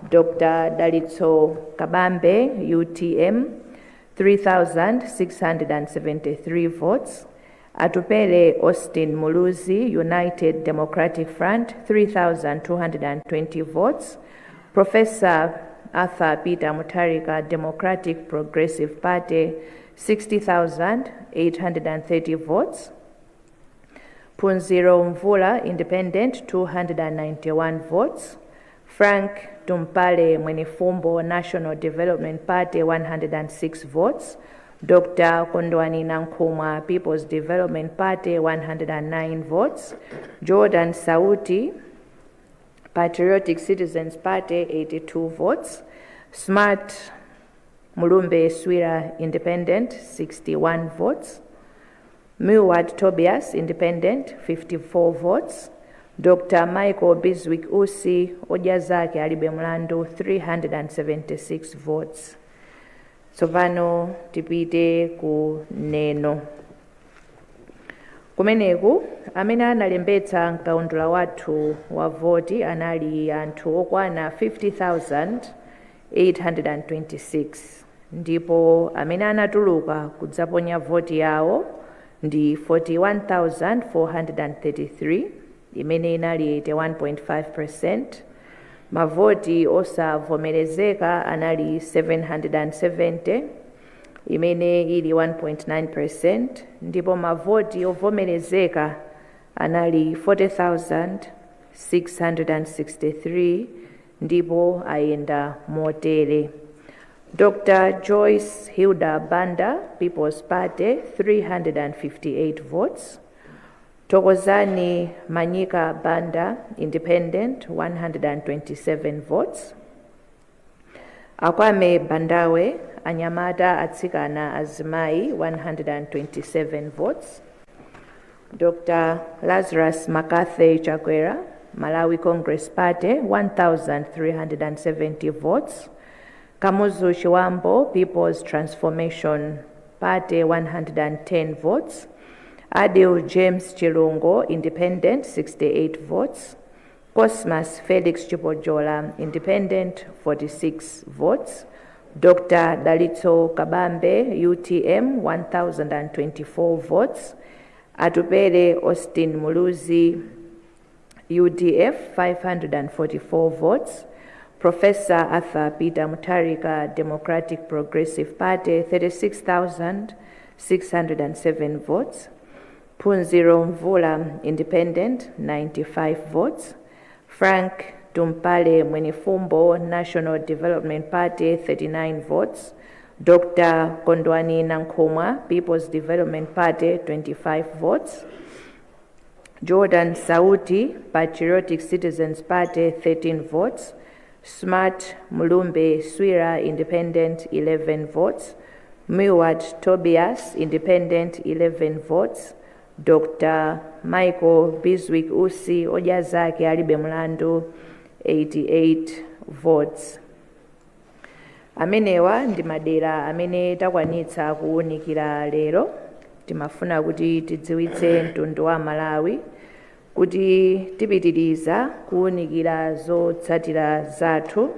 Dr. Dalitso Kabambe, UTM, 3,673 votes. Atupele Austin Muluzi, United Democratic Front, 3,220 votes. Professor Arthur Peter Mutarika, Democratic Progressive Party, 60,830 votes. Punziro Mvula, Independent, 291 votes. Frank Tumpale Mwenifumbo, National Development Party, 106 votes. Dr. Kondwani Nankumwa, People's Development Party, 109 votes. Jordan Sauti, Patriotic Citizens Party, 82 votes. Smart Mulumbe Swira, Independent, 61 votes. Milward Tobias, Independent, 54 votes. Dr. Michael Biswick Usi Ojazake Alibe Mlando, 376 votes. Sovano tipite ku neno. Kumeneku amene analembetsa mkaundula wathu wa voti anali anthu okwana 50,826 ndipo amene anatuluka kudzaponya voti yawo ndi 41,433 imene inali 81.5%. Mavoti osavomerezeka anali 770 imene ili 1.9%, ndipo mavoti ovomerezeka anali 40,663 ndipo ayenda motere. Dr. Joyce Hilda Banda, People's Party, 358 votes. Tokozani Manyika Banda, Independent, 127 votes. Akwame Bandawe, Anyamata Atsikana Azimai, 127 votes. Dr. Lazarus Makathe Chakwera, Malawi Congress Party, 1,370 votes. Kamuzu Chiwambo, People's Transformation Party, 110 votes. Adil James Chilungo, Independent, 68 votes. Cosmas Felix Chupojola, Independent, 46 votes. Dr. Dalitso Kabambe, UTM, 1,024 votes. Atupele Austin Muluzi, UDF, 544 votes. Professor Arthur Peter Mutarika, Democratic Progressive Party, 36,607 votes. Punziro Mvula, Independent, 95 votes. Frank Tumpale Mwenifumbo, National Development Party, 39 votes. Dr. Kondwani Nankumwa, People's Development Party, 25 votes. Jordan Sauti, Patriotic Citizens Party, 13 votes. Smart Mulumbe Swira, Independent, 11 votes. Milward Tobias, Independent, 11 votes. Dr. Michael Biswick Usi Ojazake Alibe Mlando, 88 votes. Amenewa ndi madera amene takwanitsa kuwunikira lero. Timafuna kuti tidziwitse mtundu wa Malawi kuti tipitiriza kuwunikira zotsatira zathu,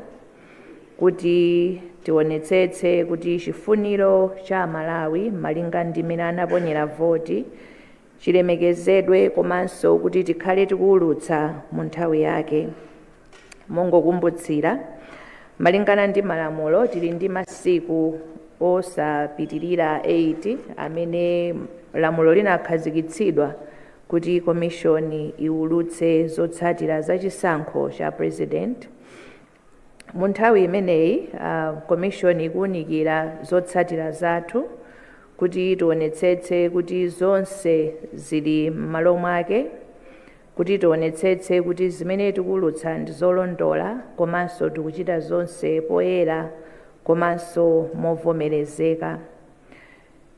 kuti tionetsetse kuti chifuniro cha Malawi malinga ndi mmene anaponyera voti chilemekezedwe, komanso kuti tikhale tikuwulutsa mu nthawi yake. Mongokumbutsira, malingana ndi malamulo tili ndi masiku osapitirira 8 amene lamulo linakhazikitsidwa kuti komishoni iwulutse zotsatira za chisankho cha president. Mu nthawi imeneyi komishoni ikuwunikira zotsatira zathu kuti tionetsetse kuti zonse zili m'malo mwake, kuti tionetsetse kuti zimene tikuwulutsa ndi zolondola komanso tikuchita zonse poyera komanso movomerezeka.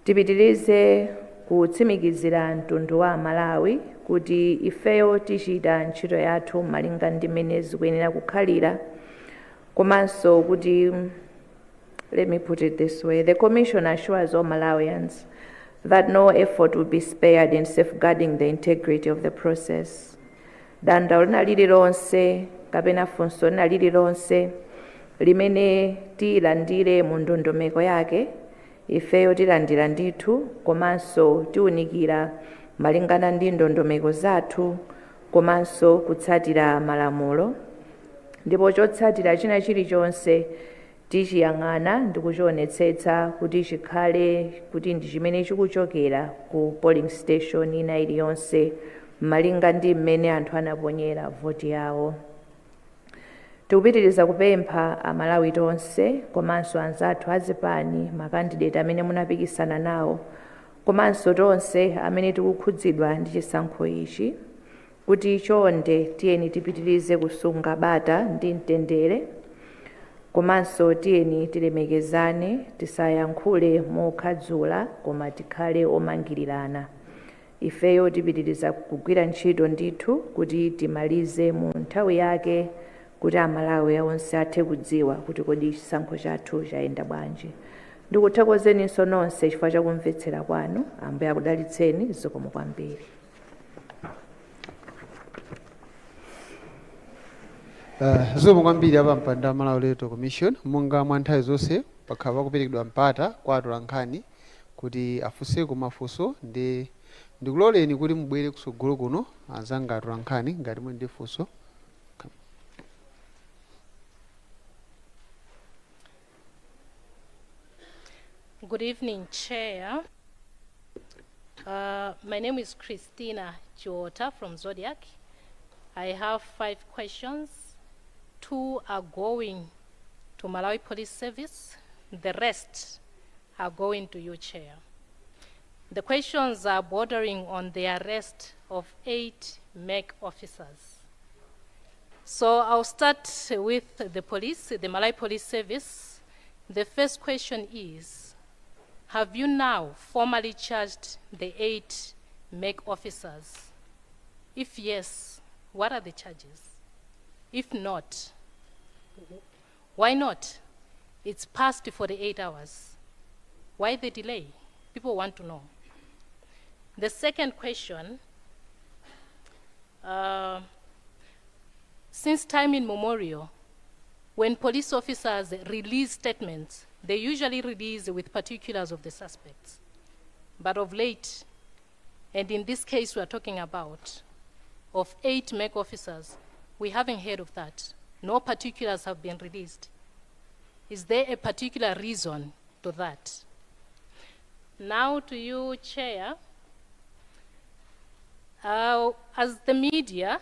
Tipitirize kutsimikizira mtundu wa Malawi kuti ifeyo tichita ntchito yathu malinga ndi mmene zikuyenera kukhalira, komanso kuti, let me put it this way, the Commission assures all Malawians that no effort will be spared in safeguarding the integrity of the process. Danda lina lililonse kapena funso lina lililonse limene tilandire mu ndondomeko yake, ifeyo tilandira ndithu, komanso tiunikira malingana ndi ndondomeko zathu, komanso kutsatira malamulo, ndipo chotsatira china chilichonse tichiyang'ana ndi kuchionetsetsa kuti chikhale kuti ndi chimene chikuchokera ku polling station ina iliyonse malinga ndi mmene anthu anaponyera voti yawo. Tikupitiriza kupempha Amalawi tonse komanso anzathu azipani makandidate amene munapikisana nawo, komanso tonse amene tikukhudzidwa ndi chisankho ichi, kuti chonde tiyeni tipitirize kusunga bata ndi mtendere, komanso tiyeni tilemekezane, tisayankhule mokhadzula koma tikhale omangirirana. Ifeyo tipitiriza kugwira ntchito ndithu kuti timalize mu nthawi yake, kuti Amalawi onse athe kudziwa kuti kodi chisankho chathu chayenda bwanji. Ndikuthokozeninso nonse chifukwa chakumvetsera kwanu. Ambuye akudalitseni. Zikomo kwambiri. Zikomo kwambiri apa mpanda Malawi Electoral Commission. Monga mwa nthawi zonse pakhala pakuperekedwa mpata kwa atolankhani kuti afunse kumafunso, ndikuloleni kuti mubwere kusogolo kuno anzanga atolankhani ngati muli ndi funso. Good evening, Chair. My name is Christina Chiota from Zodiac. I have 5 questions. 2 are going to Malawi Police Service. The rest are going to you, Chair. The questions are bordering on the arrest of 8 MEC officers. So I'll start with the police, the Malawi Police Service. The first question is, have you now formally charged the 8 MEC officers? If yes, what are the charges? If not, why not? It's past 48 hours. Why the delay? People want to know. The second question, since time immemorial, when police officers release statements, they usually release with particulars of the suspects. But of late, and in this case we're talking about, of 8 MEC officers, we haven't heard of that. No particulars have been released. Is there a particular reason to that? Now to you, Chair. As the media,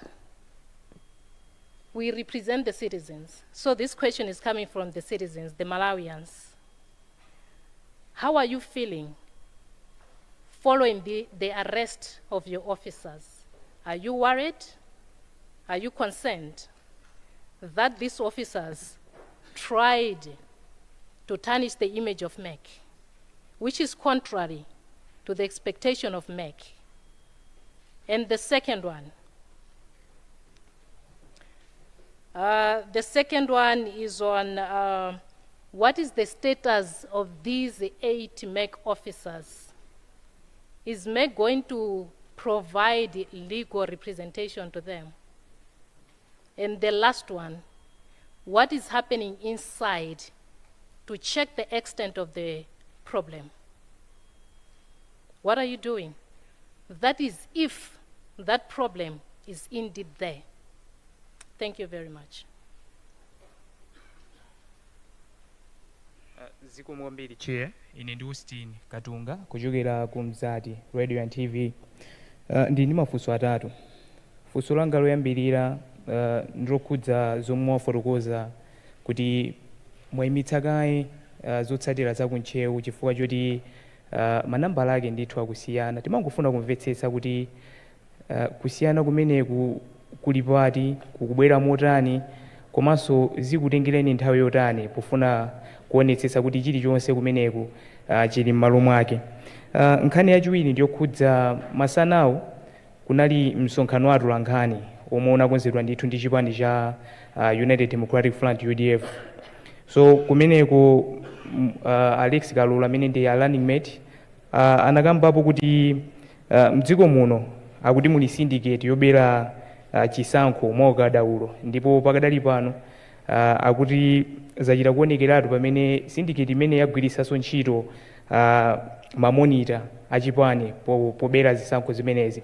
we represent the citizens. So this question is coming from the citizens, the Malawians. How are you feeling following the arrest of your officers? Are you worried? Are you concerned that these officers tried to tarnish the image of MEC, which is contrary to the expectation of MEC? And the second one, is on what is the status of these 8 MEC officers? Is MEC going to provide legal representation to them? And the last one, what is happening inside to check the extent of the problem? What are you doing? That is, if that problem is indeed there. Thank you very much. Zikomo kwambiri Chair, ine ndi Austin Katunga kuchokera ku Mzati Radio and TV. Ndi mafunso atatu. Funso langa loyambirira ndilokhudza zomwe wafotokoza kuti mwayimitsa kaye zotsatira za kuntchewu chifukwa choti manambala ake ndithu akusiyana. Timangofuna kumvetsetsa kuti kusiyana kumeneku kuli pati, kukubwera motani, komanso zikutengereni nthawi yotani pofuna kuonetsetsa kuti chilichonse kumeneku chili m'malo mwake. Nkhani yachiwiri ndiyokhudza masanawo kunali msonkhano wa atolankhani omwe unakonzedwa ndithu ndi chipani cha United Democratic Front UDF. So kumeneko Alex Kalula amene ndi running mate anakambapo kuti mdziko muno akuti muli syndicate yobera chisankho mwaukadaulo, ndipo pakadali pano akuti zachita kuonekeratu pamene syndicate imene yagwiritsanso ntchito mamonita achipani pobera zisankho zimenezi.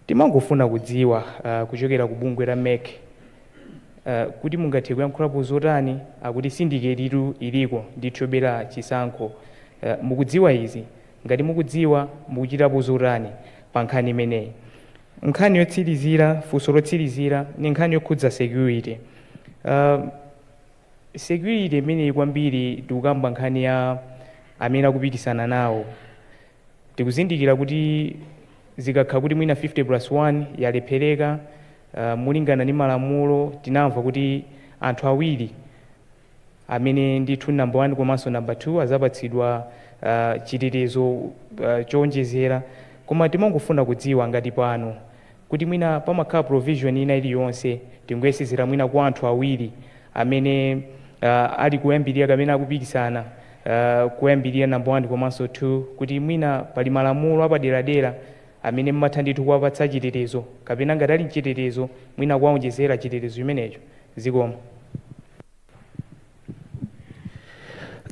Timangofuna kudziwa kuchokera ku bungwe la MEC kuti mungathe kuyankhulapo zotani akuti syndicate itu iliko ndithu yobera chisankho. Mukudziwa izi? Ngati mukudziwa mukuchitapo zotani pa nkhani imeneyi? Nkhani yotsirizira, funso lotsirizira ni nkhani yokhudza security. Security imeneyi kwambiri tikukamba nkhani ya amene akupikisana nawo. Tikuzindikira kuti zikakhala kuti mwina 50+1 yalephereka mulingana ndi malamulo. Tinamva kuti anthu awiri amene ndithu number 1 komanso number 2 azapatsidwa chitetezo chowonjezera, koma timangofuna kudziwa ngati pano kuti mwina pamakhala provision ina iliyonse tingoyesezera mwina kwa anthu awiri amene ali kuyambirira kamene akupikisana kuyambirira number 1 komanso 2, kuti mwina pali malamulo apaderadera amene mmatha ndithu kuwapatsa chitetezo, kapena ngati ali mchitetezo mwina kuwawonjezera chitetezo chimenecho. Zikomo.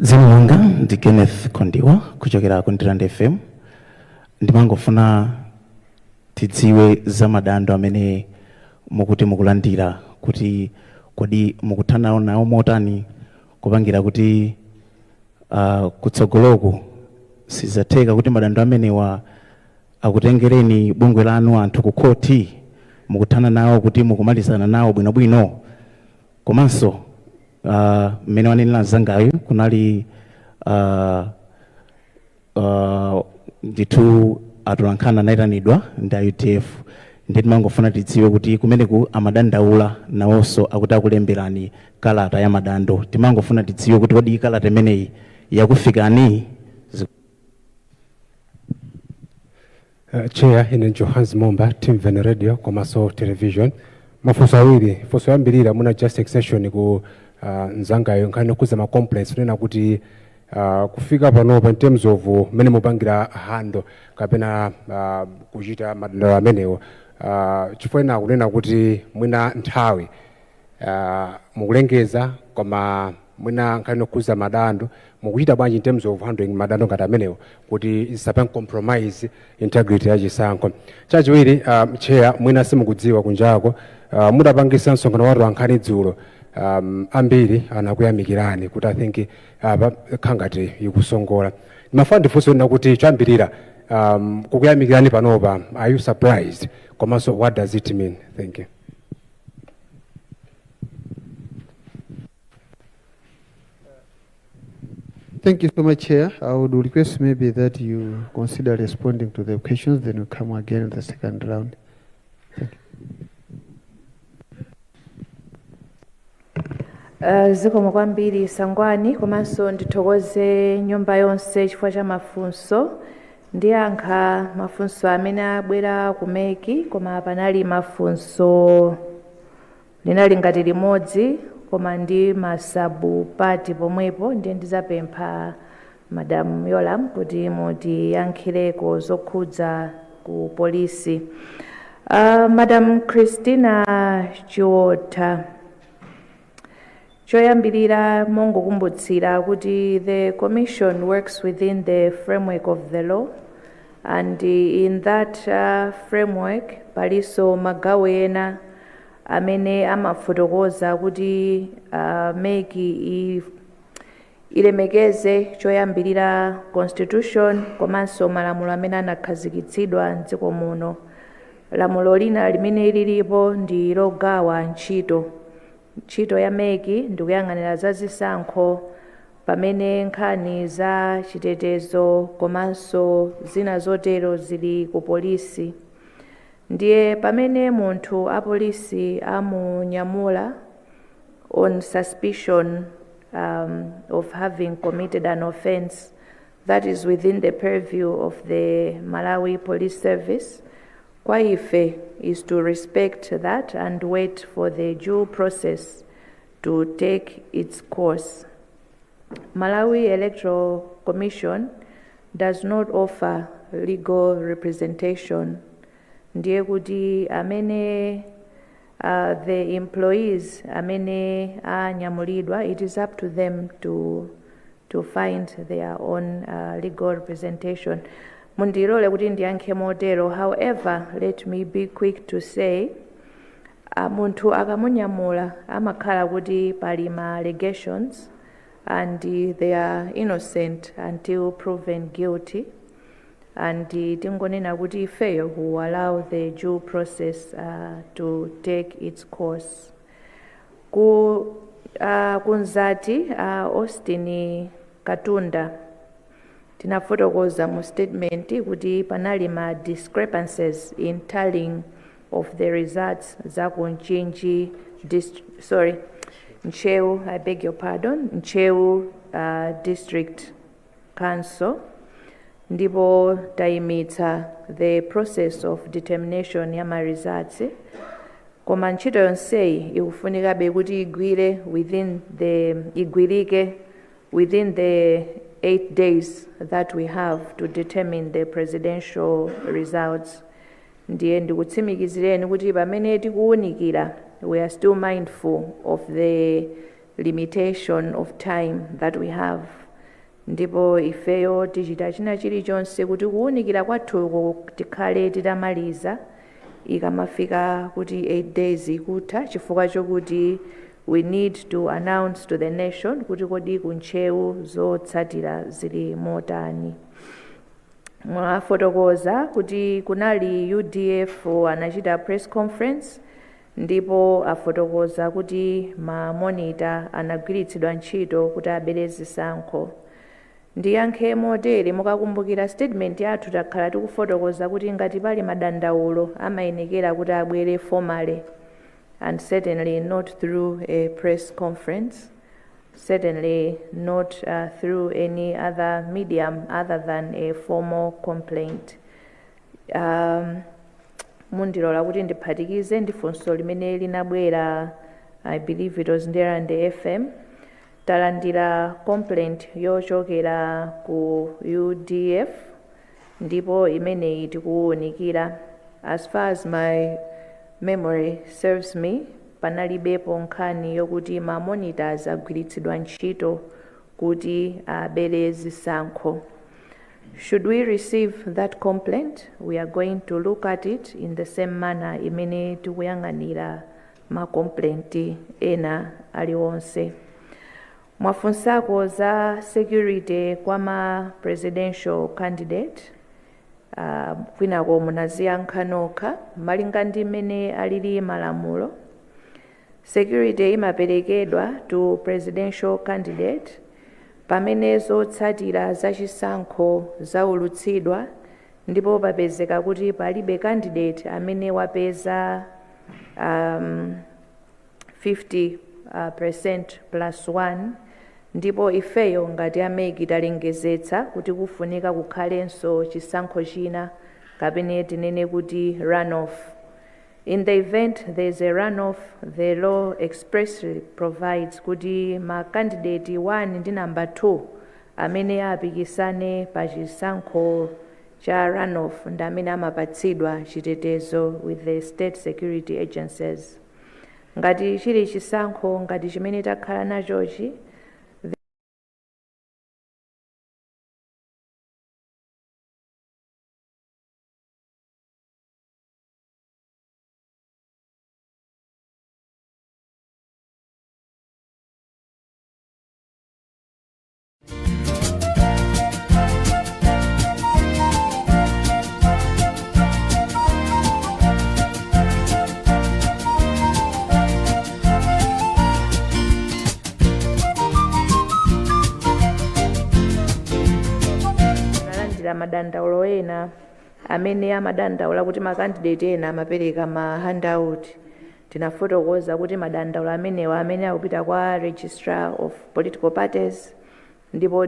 Dzina langa ndi Kenneth Kondiwa kuchokera ku Ndirande FM. Ndimangofuna tidziwe za madando amene mukuti mukulandira, kuti kodi mukuthana nawo motani kupangira kuti kutsogoloku sizatheka kuti madando amenewa akutengereni bungwe lanu anthu ku khoti, mukuthana nawo kuti mukumalizana nawo bwinobwino. Komanso mmene wanenera zangayo kunali ndithu atolankhani anayitanidwa ndi UDF. Ndi timangofuna tidziwe kuti kumeneku amadandaula nawonso akuti akulemberani kalata ya madando. Timangofuna tidziwe kuti kodi kalata imeneyi yakufikani? Chair ine Johans Momba, Team Vene Radio komanso television. Mafunso awiri, funso yambirira muna just exception ku nzangayo nkhani yokuza ma complaints nena kuti kufika panopa in terms of mene mupangira hando kapena kuchita madandaulo amenewo, chifukwa kunena kuti mwina nthawi mukulengeza koma mwina nkhani yokuza madando mukuchita bwanji in terms of handling madando ngati amenewo kuti isapanga compromise integrity ya chisankho. Chachiwiri, chair mwina simukudziwa kunjako mudapangisa msonkhano wa atolankhani dzulo, ambiri anakuyamikirani kuti I think khangati ikusongola. Mafuna ndifunse kuti chambirira kukuyamikirani panopa, are you surprised? Komanso what does it mean? Thank you. Thank you so much, Chair. I would request maybe that you consider responding to the questions, then we come again in the second round. Thank you. Zikomo kwambiri Sangwani, komanso ndithokoze nyumba yonse chifukwa cha mafunso. Ndiyankha mafunso amene abwera kumeki, koma panali mafunso linali ngati limodzi koma ndi masabu pati pomwepo. Ndiye ndizapempha Madam Yolam kuti mutiyankhireko zokhudza ku polisi. Madam Christina Chiota, choyambirira mongokumbutsira kuti the commission works within the framework of the law, and in that framework paliso magawo ena amene amafotokoza kuti meki ilemekeze choyambirira constitution komanso malamulo amene anakhazikitsidwa m'dziko muno. Lamulo lina limene lilipo ndi logawa ntchito ya meki ndikuyang'anira za zisankho pamene nkhani za chitetezo komanso zina zotero zili ku polisi. Ndiye pamene munthu apolisi amunyamula on suspicion of having committed an offense that is within the purview of the Malawi Police Service, kwa ife is to respect that and wait for the due process to take its course. Malawi Electoral Commission does not offer legal representation. Ndiye kuti amene the employees amene anyamulidwa, it is up to them to find their own legal representation. Mundirole kuti ndiyankhe motero. However, let me be quick to say munthu akamunyamula amakhala kuti pali ma allegations and they are innocent until proven guilty, and tingonena kuti ifeyo who allow the due process to take its course. Kunzati Austin Katunda tinafotokoza mu statement kuti panali ma discrepancies in tallying of the results za ku Nchewu, I beg your pardon, Nchewu District Council, ndipo tayimitsa the process of determination ya ma results, koma ntchito yonseyi ikufunikabe kuti igwirike within the 8 days that we have to determine the presidential results. Ndiye ndikutsimikizireni kuti pamene tikuwunikira, we are still mindful of the limitation of time that we have. Ndipo ifeyo tichita china chilichonse kuti kuwunikira kwathu tikhale titamaliza ikamafika kuti 8 days ikutha, chifukwa chokuti we need to announce to the nation kuti kodi kuntchewu zotsatira zili motani. Mwafotokoza kuti kunali UDF anachita press conference, ndipo afotokoza kuti ma monitor anagwiritsidwa ntchito kuti abere zisankho. Ndiyankhe motere, mukakumbukira statement yathu takhala tikufotokoza kuti ngati pali madandaulo amayenekera kuti abwere formally, and certainly not through a press conference, certainly not through any other medium other than a formal complaint. Mundilola kuti ndiphatikize ndi funso limene linabwera, I believe it was there the FM. Talandira complaint yochokera ku UDF, ndipo imeneyi tikuwunikira. As far as my memory serves me, panalibepo nkhani yokuti ma monitors agwiritsidwa ntchito kuti abere zisankho. Should we receive that complaint, we are going to look at it in the same manner imene tikuyang'anira ma complaint ena aliwonse. Mwafunsako za security kwa ma presidential candidate, kwinako munaziyankha nokha malinga ndi mmene alili malamulo. Security imaperekedwa to presidential candidate pamene zotsatira zachisankho zaulutsidwa, ndipo papezeka kuti palibe candidate amene wapeza 50% plus 1, ndipo ifeyo ngati ameki talengezetsa kuti kufunika kukhalenso chisankho china kapene tinene kuti runoff. In the event there is a runoff, the law expressly provides kuti ma candidate 1 ndi number 2 amene apikisane pa chisankho cha runoff ndi amene amapatsidwa chitetezo with the state security agencies. Ngati chili chisankho ngati chimene takhala nachochi, madandaulo ena amene amadandaula kuti makandidate ena amapereka ma handout. Tinafotokoza kuti madandaulo amenewa amene akupita kwa registrar of political parties, ndipo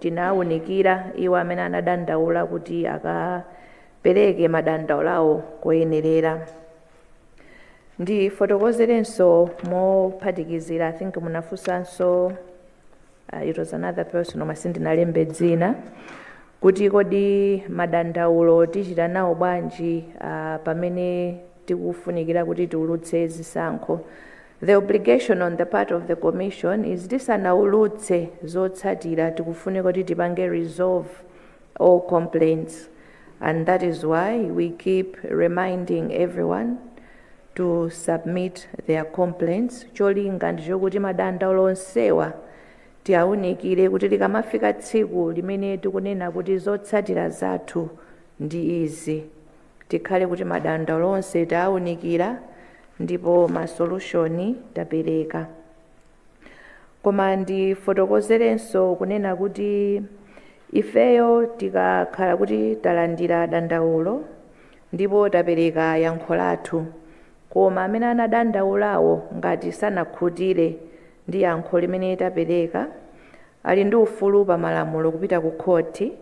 tinawunikira iwo amene anadandaula kuti akapereke madandaulo awo koyenerera. Ndifotokozerenso mophatikizira, I think munafunsanso, it was another person omwe sindinalembe dzina, kuti kodi madandaulo tichita nawo bwanji pamene tikufunikira kuti tiulutse zisankho. The obligation on the part of the commission is tisanaulutse zotsatira tikufunika kuti tipange resolve all complaints, and that is why we keep reminding everyone to submit their complaints. Cholinga ndichokuti madandaulo onsewa tiawunikire kuti likamafika tsiku limene tikunena kuti zotsatira zathu ndi izi, tikhale kuti madandaulo onse taawunikira ndipo ma solution tapereka. Koma ndifotokozerenso kunena kuti ifeyo tikakhala kuti talandira dandaulo ndipo tapereka yankho lathu, koma amene anadandaulawo ngati sanakhutire ndi yankho limene tapereka, ali ndi ufulu pa malamulo kupita ku khoti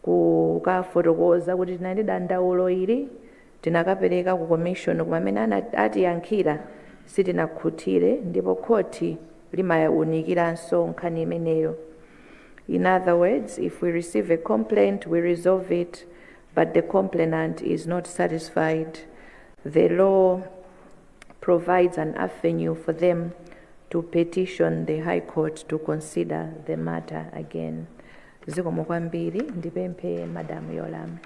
kukafotokoza kuti tinali dandaulo ili tinakapereka ku commission, koma amene atiyankhira sitinakhutire, ndipo khoti limayawunikiranso nkhani imeneyo. In other words, if we receive a complaint, we resolve it, but the complainant is not satisfied, the law provides an avenue for them to petition the High Court to consider the matter again. Zikomo kwambiri, ndipemphe Madam Yolam.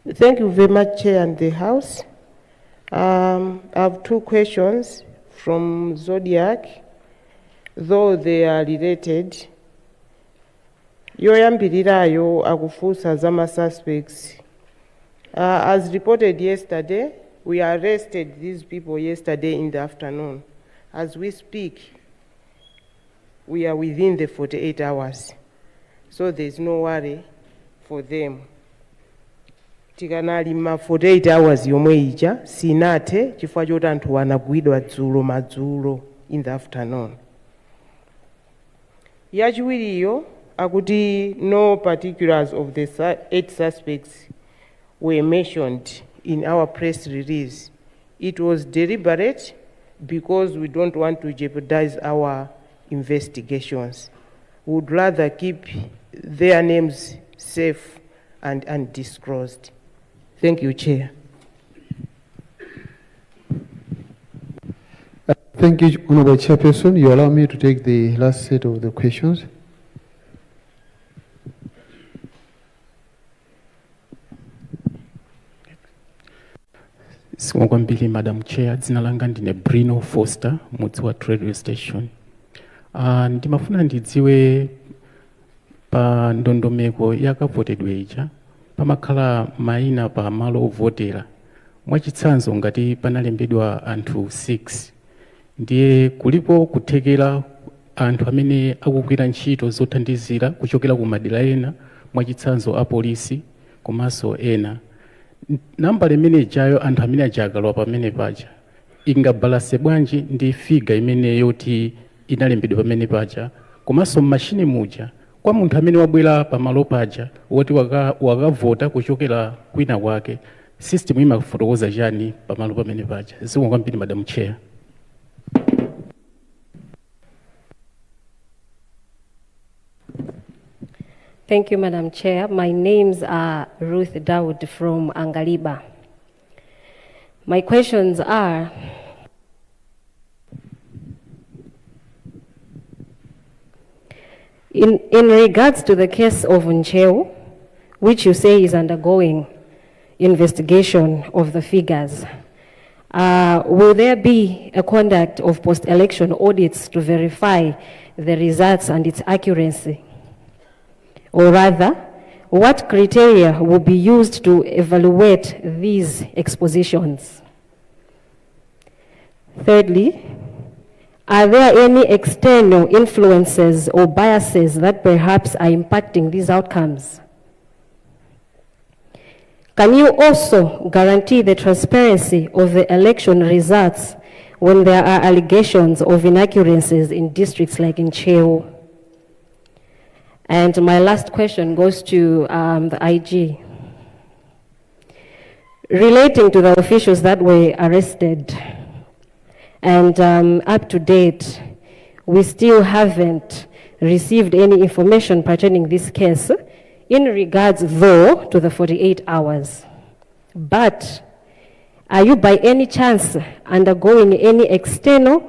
Thank you very much, Chair and the House. I have two questions from Zodiac, though they are related. Yoyambirirayo akufusa zama suspects. As reported yesterday, we arrested these people yesterday in the afternoon. As we speak, we are within the 48 hours, so there's no worry for them. Tikanalima 48 hours yomwe ija sinathe chifukwa choti anthu anagwidwa madzulo in the afternoon. Yachiwiriyo akuti no particulars of the 8 suspects were mentioned in our press release. It was deliberate because we don't want to jeopardize our investigations. We would rather keep their names safe and undisclosed. Thank you, Chair. Thank you, Honorable Chairperson. You allow me to take the last set of the questions. Sikwambili, Madam Chair, dzina langa ndine Brino Foster, mudzi wa radio station. Ndimafuna ndidziwe pa ndondomeko yakavotedwe ija pamakhala maina pa malo ovotera, mwachitsanzo ngati panalembedwa anthu 6, ndiye kulipo kuthekera anthu amene akugwira ntchito zothandizira kuchokera ku madera ena, mwachitsanzo apolisi komanso ena. Namba limene jayo anthu amene ajakalwa pamene paja ingabalase bwanji ndi figa imene yoti inalembedwa pamene paja, komanso machine muja kwa munthu amene wabwera pamalo paja woti wakavota kuchokera kwina kwake, system imafotokoza chani pamalo pamene paja? Zikomo kwambiri, Madam Chair. Thank you, Madam Chair. My names are Ruth Dawood from Angaliba. My questions are, in regards to the case of Ncheu, which you say is undergoing investigation of the figures, Will there be a conduct of post-election audits to verify the results and its accuracy? Or rather, what criteria will be used to evaluate these expositions? Thirdly, are there any external influences or biases that perhaps are impacting these outcomes? Can you also guarantee the transparency of the election results when there are allegations of inaccuracies in districts like in Cheo? And my last question goes to the IG. Relating to the officials that were arrested, and up to date, we still haven't received any information pertaining this case in regards, though, to the 48 hours. But are you by any chance undergoing any external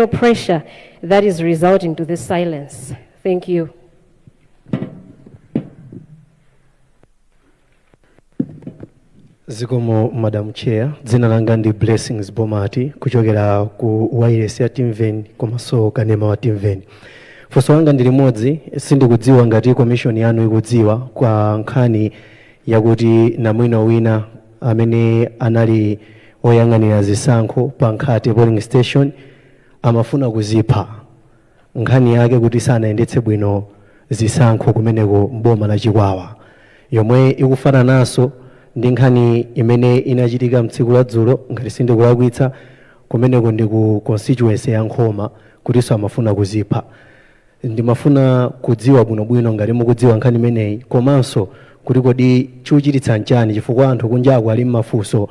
pressure that is resulting to this silence? Thank you. Zikomo Madam Chair, dzina langa ndi Blessings Bomati kuchokera ku wireless ya Timveni komanso kanema wa Timveni. Funso langa ndi limodzi, sindikudziwa ngati commission yanu ikudziwa kwa nkhani yakuti namwino wina amene anali oyang'anira zisankho pa Nkhate polling station amafuna kuzipha. Nkhani yake kuti sanayendetse bwino zisankho kumeneko mboma la Chikwawa, yomwe ikufana naso ndi nkhani imene inachitika mtsiku la dzulo ngati sindikulakwitsa kumeneko ndi ku constituency ya Nkhoma kutinso amafuna kuzipha. Ndimafuna kudziwa bwinobwino ngati mukudziwa nkhani imeneyi, komanso kuti kodi chikuchititsa nchani chifukwa anthu kunjako ali m'mafunso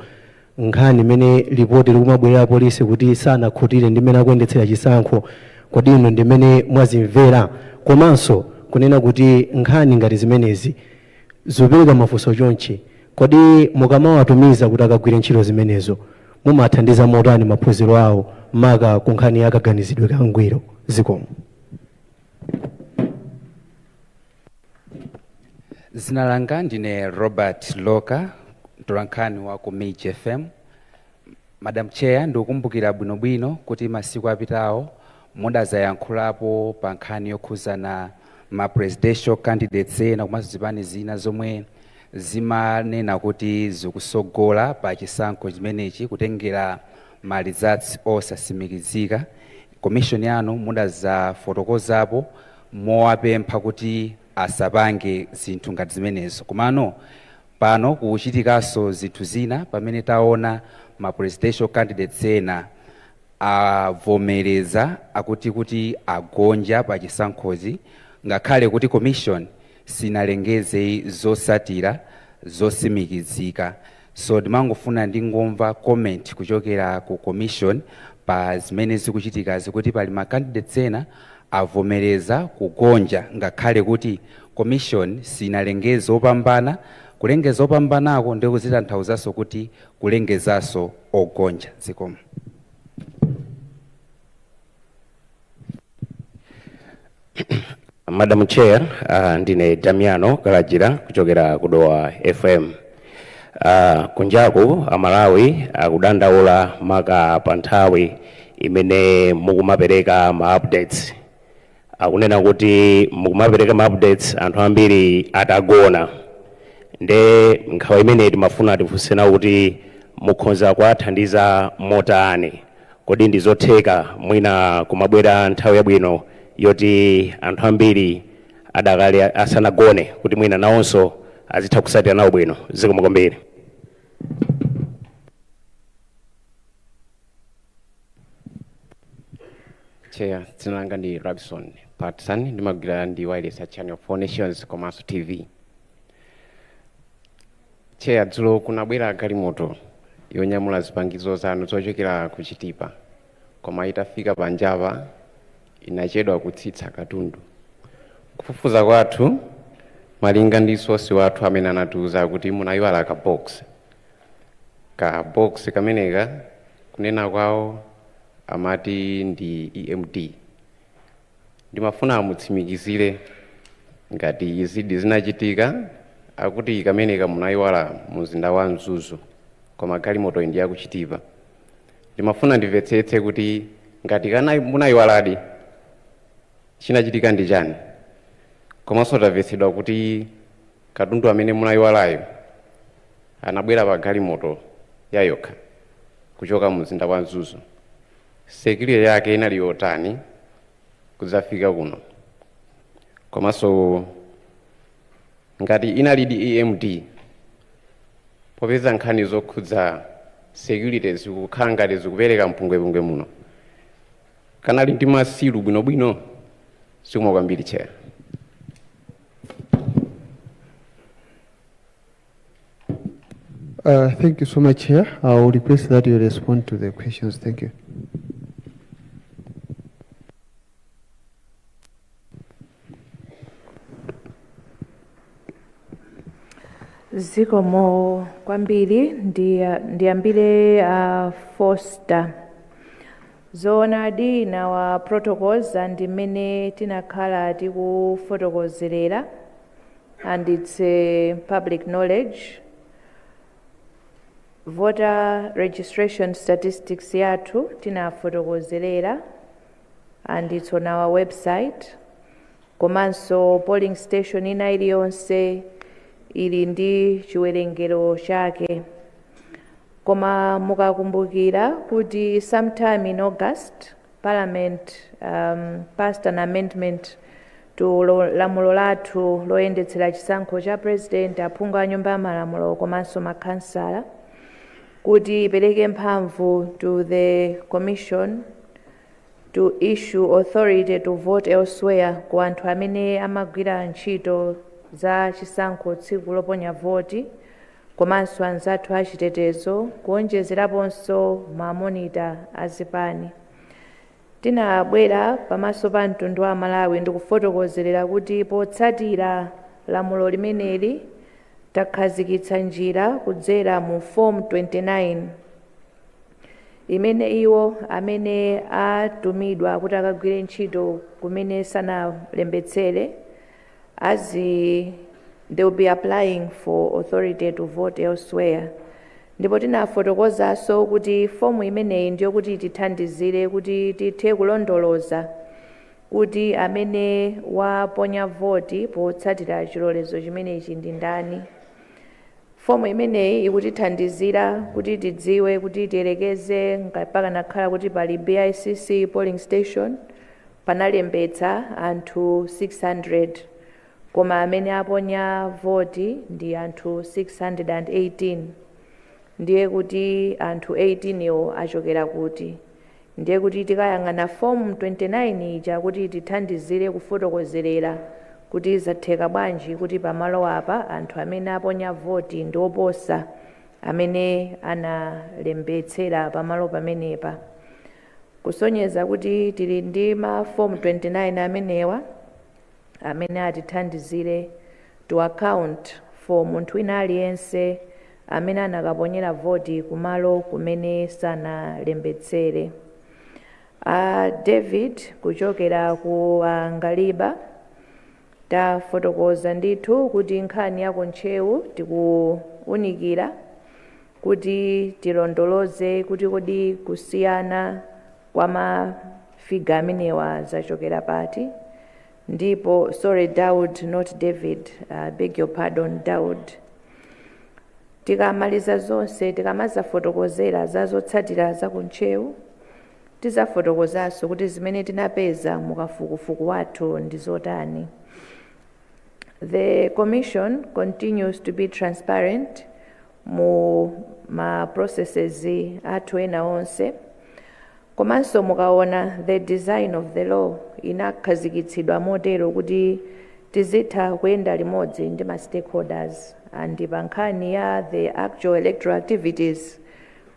nkhani imene ripoti likumabwerera polisi kuti sanakhutire ndi mmene akuyendetsera chisankho, kodi ino ndi mmene mwazimvera, komanso kunena kuti nkhani ngati zimenezi zopereka mafunso chonchi, kodi mukamawatumiza kuti akagwire ntchito zimenezo mumathandiza motani maphunziro awo maka ku nkhani yakaganizidwe kangwiro? Zikomo. Zina langa ndine Robert Loka, mtolankhani wa ku Mage FM. Madam Chair, ndikukumbukira bwinobwino kuti masiku apitawo mudazayankhulapo pa nkhani yokhuzana ma presidential candidates ena komanso zipani zina zomwe zimanena kuti zikusogola pa chisankho chimenechi kutengera ma results osasimikizika. Commission yanu mudazafotokozapo mowapempha kuti asapange zinthu ngati zimenezo. Komano pano kuchitikaso zinthu zina pamene taona ma presidential candidates ena avomereza kuti agonja pa chisankhozi, ngakhale kuti commission sinalengeze zosatira zosimikizika. So ndimangofuna ndingomva comment kuchokera ku commission pa zimene zikuchitika zikuti pali ma candidates ena avomereza kugonja ngakhale kuti commission sinalengeze opambana. Kulengeza opambanako ndi kuzitanthauzaso kuti kulengezaso ogonja. Zikomo. Madam Chair, ndine Damiano Kalajira kuchokera kudowa FM. Kunjaku Amalawi akudandaula maka panthawi imene mukumapereka ma updates. Akunena kuti mukumapereka ma updates anthu ambiri atagona. Nde nkhawa imene timafuna tifunsena kuti mukhoza kuwathandiza motani, kodi ndizotheka mwina kumabwera nthawi yabwino yoti anthu ambiri adakale asanagone kuti mwina nawonso azitha kusatira nawo bwino? Zikomo kwambiri. Chair, dzina langa ndi Robson Patson, ndimagwira ndi wireless ya Channel 4 Nations komanso TV. Chair, dzulo kunabwera galimoto yonyamula zipangizo zanu zochokera ku Chitipa, koma itafika pa Njava inachedwa kutsitsa katundu. Kufufuza kwathu malinga ndi sosi wathu amene anatiuza kuti munayiwala ka box kameneka kunena kwawo amati ndi EMD. Ndimafuna amutsimikizire ngati izidi zinachitika, akuti kameneka munayiwala muzinda wa Mzuzu koma galimoto ndi ya ku Chitipa. ndimafuna ndimvetsetse kuti ngati kana munayiwaladi chinachitika ndi chani, komanso tamvetsedwa kuti katundu amene munayiwalayo anabwera pa galimoto yayokha kuchoka mzinda wa Mzuzu. Security yake inali yotani kudzafika kuno, komanso ngati inali di EMD popeza nkhani zokhudza security zikukhala ngati zikupereka mpungwepungwe muno, kanali ndi masilu bwinobwino. Zikomo kwambiri Chair. Thank you so much, Chair. I will request that you respond to the questions. Thank you. Zikomo kwambiri ndiyambire Foster. Zoonadi na wa protocols and imene tinakhala tikufotokozerera, and it's public knowledge. Voter registration statistics yathu tinafotokozerera, and it's on our website. Komanso polling station ina iliyonse ili ndi chiwerengero chake. Koma mukakumbukira kuti sometime in August Parliament passed an amendment to lamulo lathu loyendetsera chisankho cha president, aphungu a nyumba ya malamulo komanso makhansala, kuti ipereke mphamvu to the commission to issue authority to vote elsewhere ku anthu amene amagwira ntchito za chisankho tsiku loponya voti, komanso anzathu achitetezo, kuonjezeraponso mamonita azipani. Tinabwera pamaso pa mtundu wa Malawi ndikufotokozerera kuti potsatira lamulo limeneli takhazikitsa njira kudzera mu form 29 imene iwo amene atumidwa kuti akagwire ntchito kumene sanalembetsere they will be applying for authority to vote elsewhere. Ndipo tinafotokozanso kuti fomu imeneyi ndiyo kuti tithandizire kuti tithe kulondoloza kuti amene waponya voti potsatira chilolezo chimenechi ndi ndani. Fomu imeneyi ikutithandizira kuti tidziwe kuti tiyerekeze pakanakhala kuti pali BICC polling station panalembetsa anthu 600, koma amene aponya voti ndi anthu 618. Ndiye kuti anthu 18 iwo achokera kuti. Ndiye kuti tikayang'ana form 29 ija kuti tithandizire kufotokozerera kuti zatheka bwanji kuti pamalo apa anthu amene aponya voti ndi oposa amene analembetsera pamalo pamenepa. Kusonyeza kuti tili ndi ma form 29 amenewa amene atithandizire to account for munthu wina aliyense amene anakaponyera voti kumalo kumene sanalembetsere. David kuchokera ku Ngaliba tafotokoza ndithu kuti nkhani ya kuntchewu tikuunikira kuti tilondoloze kuti kodi kusiyana kwa mafiga amenewa zachokera pati. Ndipo sorry Daud, not David, beg your pardon Daud. Tikamaliza zonse tikamazafotokozera zazotsatira za kuntchewu tizafotokozanso kuti zimene tinapeza mukafukufuku wathu ndi zotani. The Commission continues to be transparent mu ma processes athu ena onse, komanso mukaona the design of the law inakhazikitsidwa motero kuti tizitha kuyenda limodzi ndi ma stakeholders, and pa nkhani ya the actual electoral activities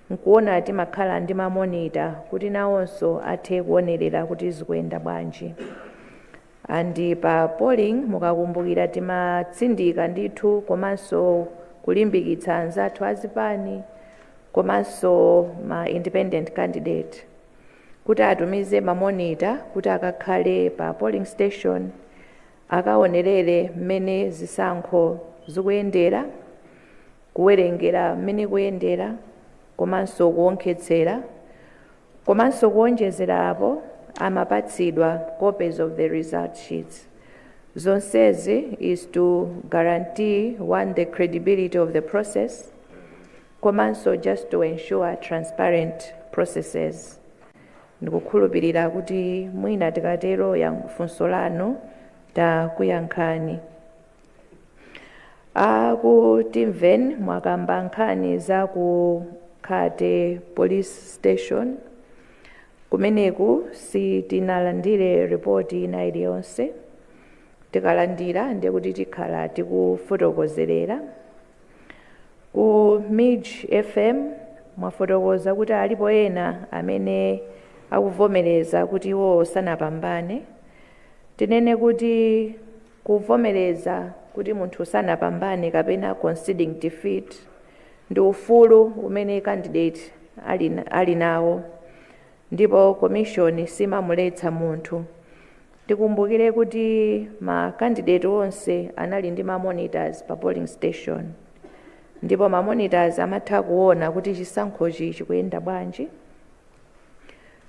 nkuona timakhala ndi mamonita kuti nawonso athe kuonerera kuti zikuyenda bwanji. And pa polling mukakumbukira timatsindika ndithu komanso kulimbikitsa anzathu azipani komanso ma independent candidate kuti atumize mamonita kuti akakhale pa polling station akaonerere mmene zisankho zikuyendera, kuwerengera mmene kuyendera, komanso kuonkhetsera, komanso kuonjezera apo amapatsidwa copies of the result sheets. Zonsezi is to guarantee, one, the credibility of the process, komanso just to ensure transparent processes. Ndikukhulupirira kuti mwina tikatero funso lanu takuyankhani. Akutimveni mwakamba nkhani za ku Khate police station. Kumeneku sitinalandire ripoti ina iliyonse. Tikalandira ndiye kuti tikhala tikufotokozerera. Ku Midge FM mwafotokoza kuti alipo ena amene akuvomereza kuti iwo sanapambane. Tinene kuti kuvomereza kuti munthu sanapambane kapena conceding defeat ndi ufulu umene candidate ali nawo, ndipo commission simamuletsa munthu. Tikumbukire kuti ma candidate onse anali ndi ma monitors pa polling station, ndipo ma monitors amatha kuona kuti chisankhochi chikuyenda bwanji,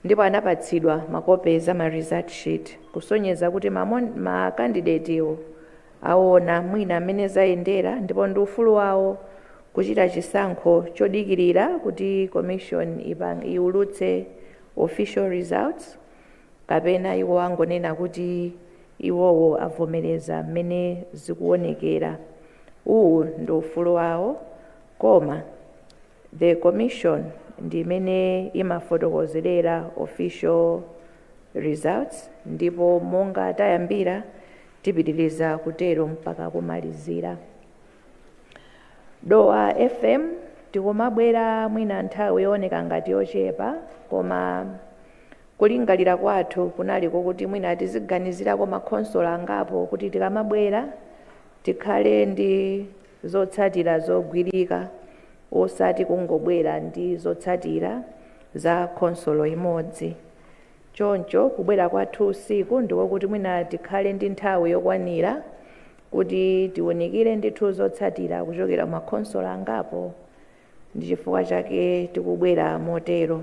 ndipo anapatsidwa makopi a ma result sheet kusonyeza kuti ma candidate iwo aona mwina amene zayendera, ndipo ndi ufulu wawo kuchita chisankho chodikirira kuti commission iulutse official results, kapena iwo angonena kuti iwowo avomereza mmene zikuonekera. Uwu ndi ufulu wawo, koma the commission ndi imene imafotokozerera official results, ndipo monga tayambira tipitiriza kutero mpaka kumalizira. Dowa FM tikumabwera mwina nthawi yooneka ngati yochepa, koma kulingalira kwathu kunaliko kuti mwina tiziganizirako makhonsolo angapo kuti tikamabwera tikhale ndi zotsatira zogwirika, osati kungobwera ndi zotsatira za khonsolo imodzi. Choncho kubwera kwathu usiku ndiko kuti mwina tikhale ndi nthawi yokwanira kuti tiwunikire ndithu zotsatira kuchokera makhonsolo angapo, ndi chifukwa chake tikubwera motero.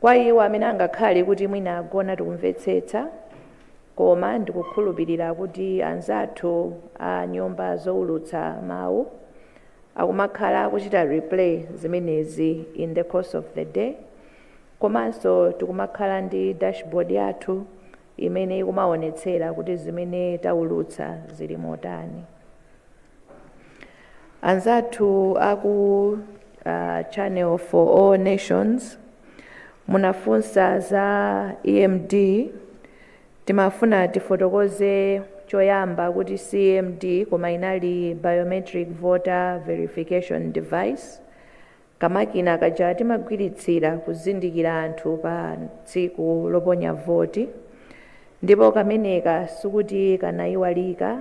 Kwa iwo amene angakhale kuti mwina agona tikumvetsetsa, koma ndikukhulupirira kuti anzathu a nyumba zowulutsa mawu akumakhala akuchita replay zimenezi in the course of the day, komanso tikumakhala ndi dashboard yathu imene ikumaonetsera kuti zimene tawulutsa zili motani. Anzathu aku channel for all nations munafunsa za EMD. Timafuna tifotokoze choyamba kuti CMD koma inali biometric voter verification device, kamakina kaja timagwiritsira kuzindikira anthu pa tsiku loponya voti, ndipo kameneka sikuti kanayiwalika,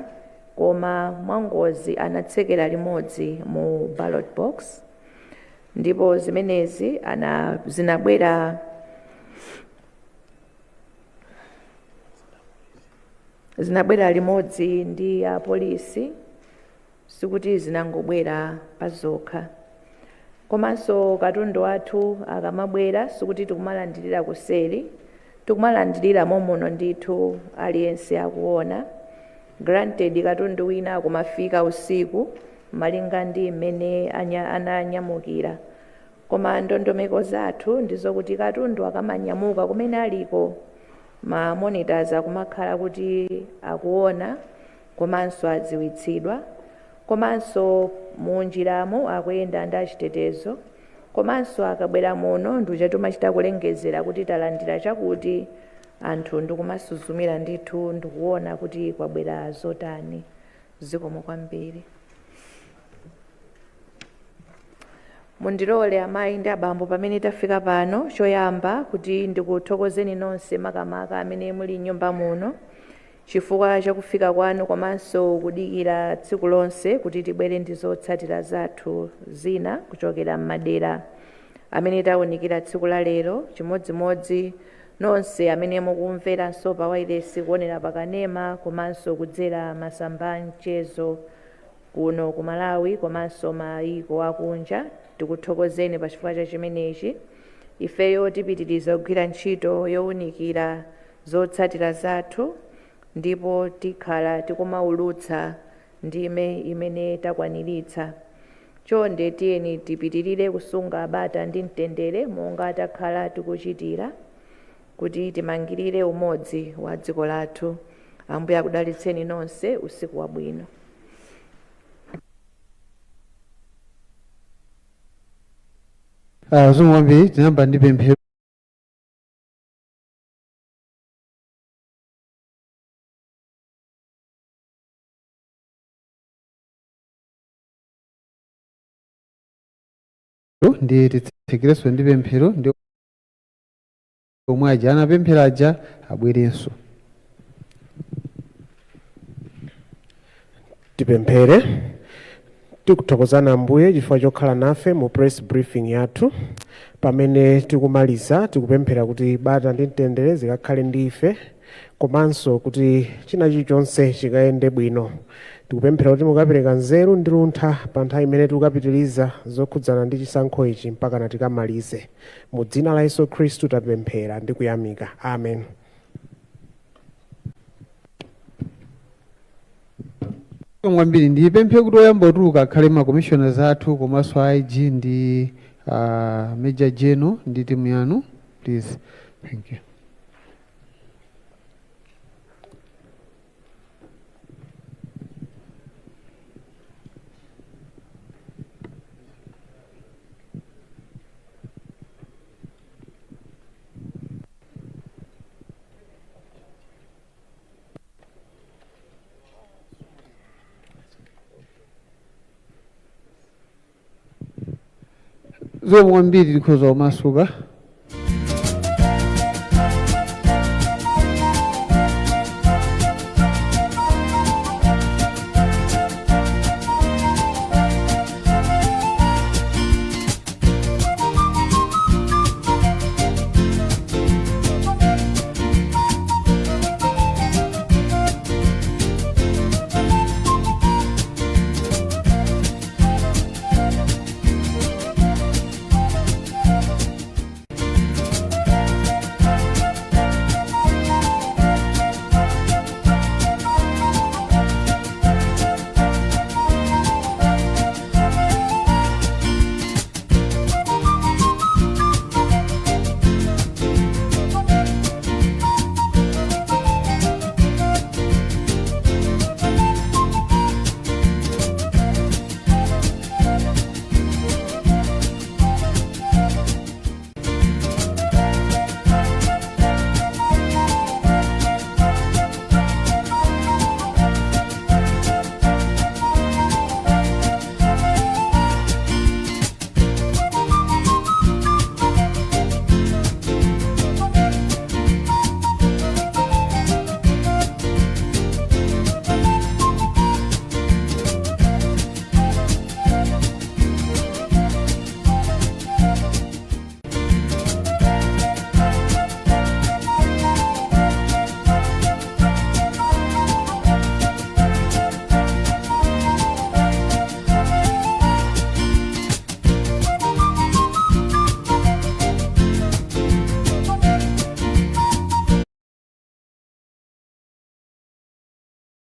koma mwangozi anatsekera limodzi mu ballot box, ndipo zimenezi zinabwera limodzi ndi apolisi, sikuti zinangobwera pazokha. Komanso katundu wathu akamabwera sikuti tikumalandirira kuseri, tikumalandirira momuno ndithu aliyense akuona. Granted katundu wina akumafika usiku malinga ndi mmene ananyamukira, koma ndondomeko zathu ndizokuti katundu akamanyamuka kumene aliko, ma monitors akumakhala kuti akuona komanso adziwitsidwa, komanso munjiramo akuyenda ndi achitetezo, komanso akabwera muno nduje tumachita kulengezera kuti talandira chakuti, anthu ndikumasuzumira ndithu ndikuona kuti kwabwera zotani. Zikomo kwambiri. Mundilole amayi ndi abambo pamene tafika pano, choyamba kuti ndikuthokozeni nonse makamaka amene muli nyumba muno chifukwa chakufika kwanu, komanso kudikira tsiku lonse kuti tibwere ndi zotsatira zathu zina kuchokera m'madera amene tawunikira tsiku la lero. Chimodzimodzi nonse amene mukumveranso pa wireless kuonera pakanema, komanso kudzera masamba mchezo kuno ku Malawi komanso mayiko akunja, tikuthokozeni pa chifukwa cha chimenechi, ifeyo tipitiriza kugwira ntchito yowunikira zotsatira zathu ndipo tikhala tikumaulutsa ndime imene takwaniritsa. Chonde tiyeni tipitirire kusunga bata ndi mtendere monga takhala tikuchitira kuti timangirire umodzi wa dziko lathu. Ambuye akudalitseni nonse. Usiku wabwino. Zomwe kwambiri tinayamba ndi pemphero ndi titsekereso ndi pemphero ndi omwe aja anapemphera aja abwerenso. Tipemphere. Tikuthokozani Ambuye chifukwa chokhala nafe mu press briefing yathu. Pamene tikumaliza tikupemphera kuti bata ndi mtendere zikakhale ndi ife komanso kuti china chilichonse chikayende bwino. Tikupemphera kuti mukapereka nzeru ndi luntha pa nthawi imene tikukapitiriza zokhudzana ndi chisankho ichi mpaka tikamalize. Mu dzina la Yesu Khristu tapemphera ndi kuyamika. Amen. Kwambiri ndipemphe kuti oyamba otuluka akhale ma commissioners athu komanso IG ndi Major General ndi timu yanu, please. Thank you. Zomwe kwambiri tikhoza kumasuka.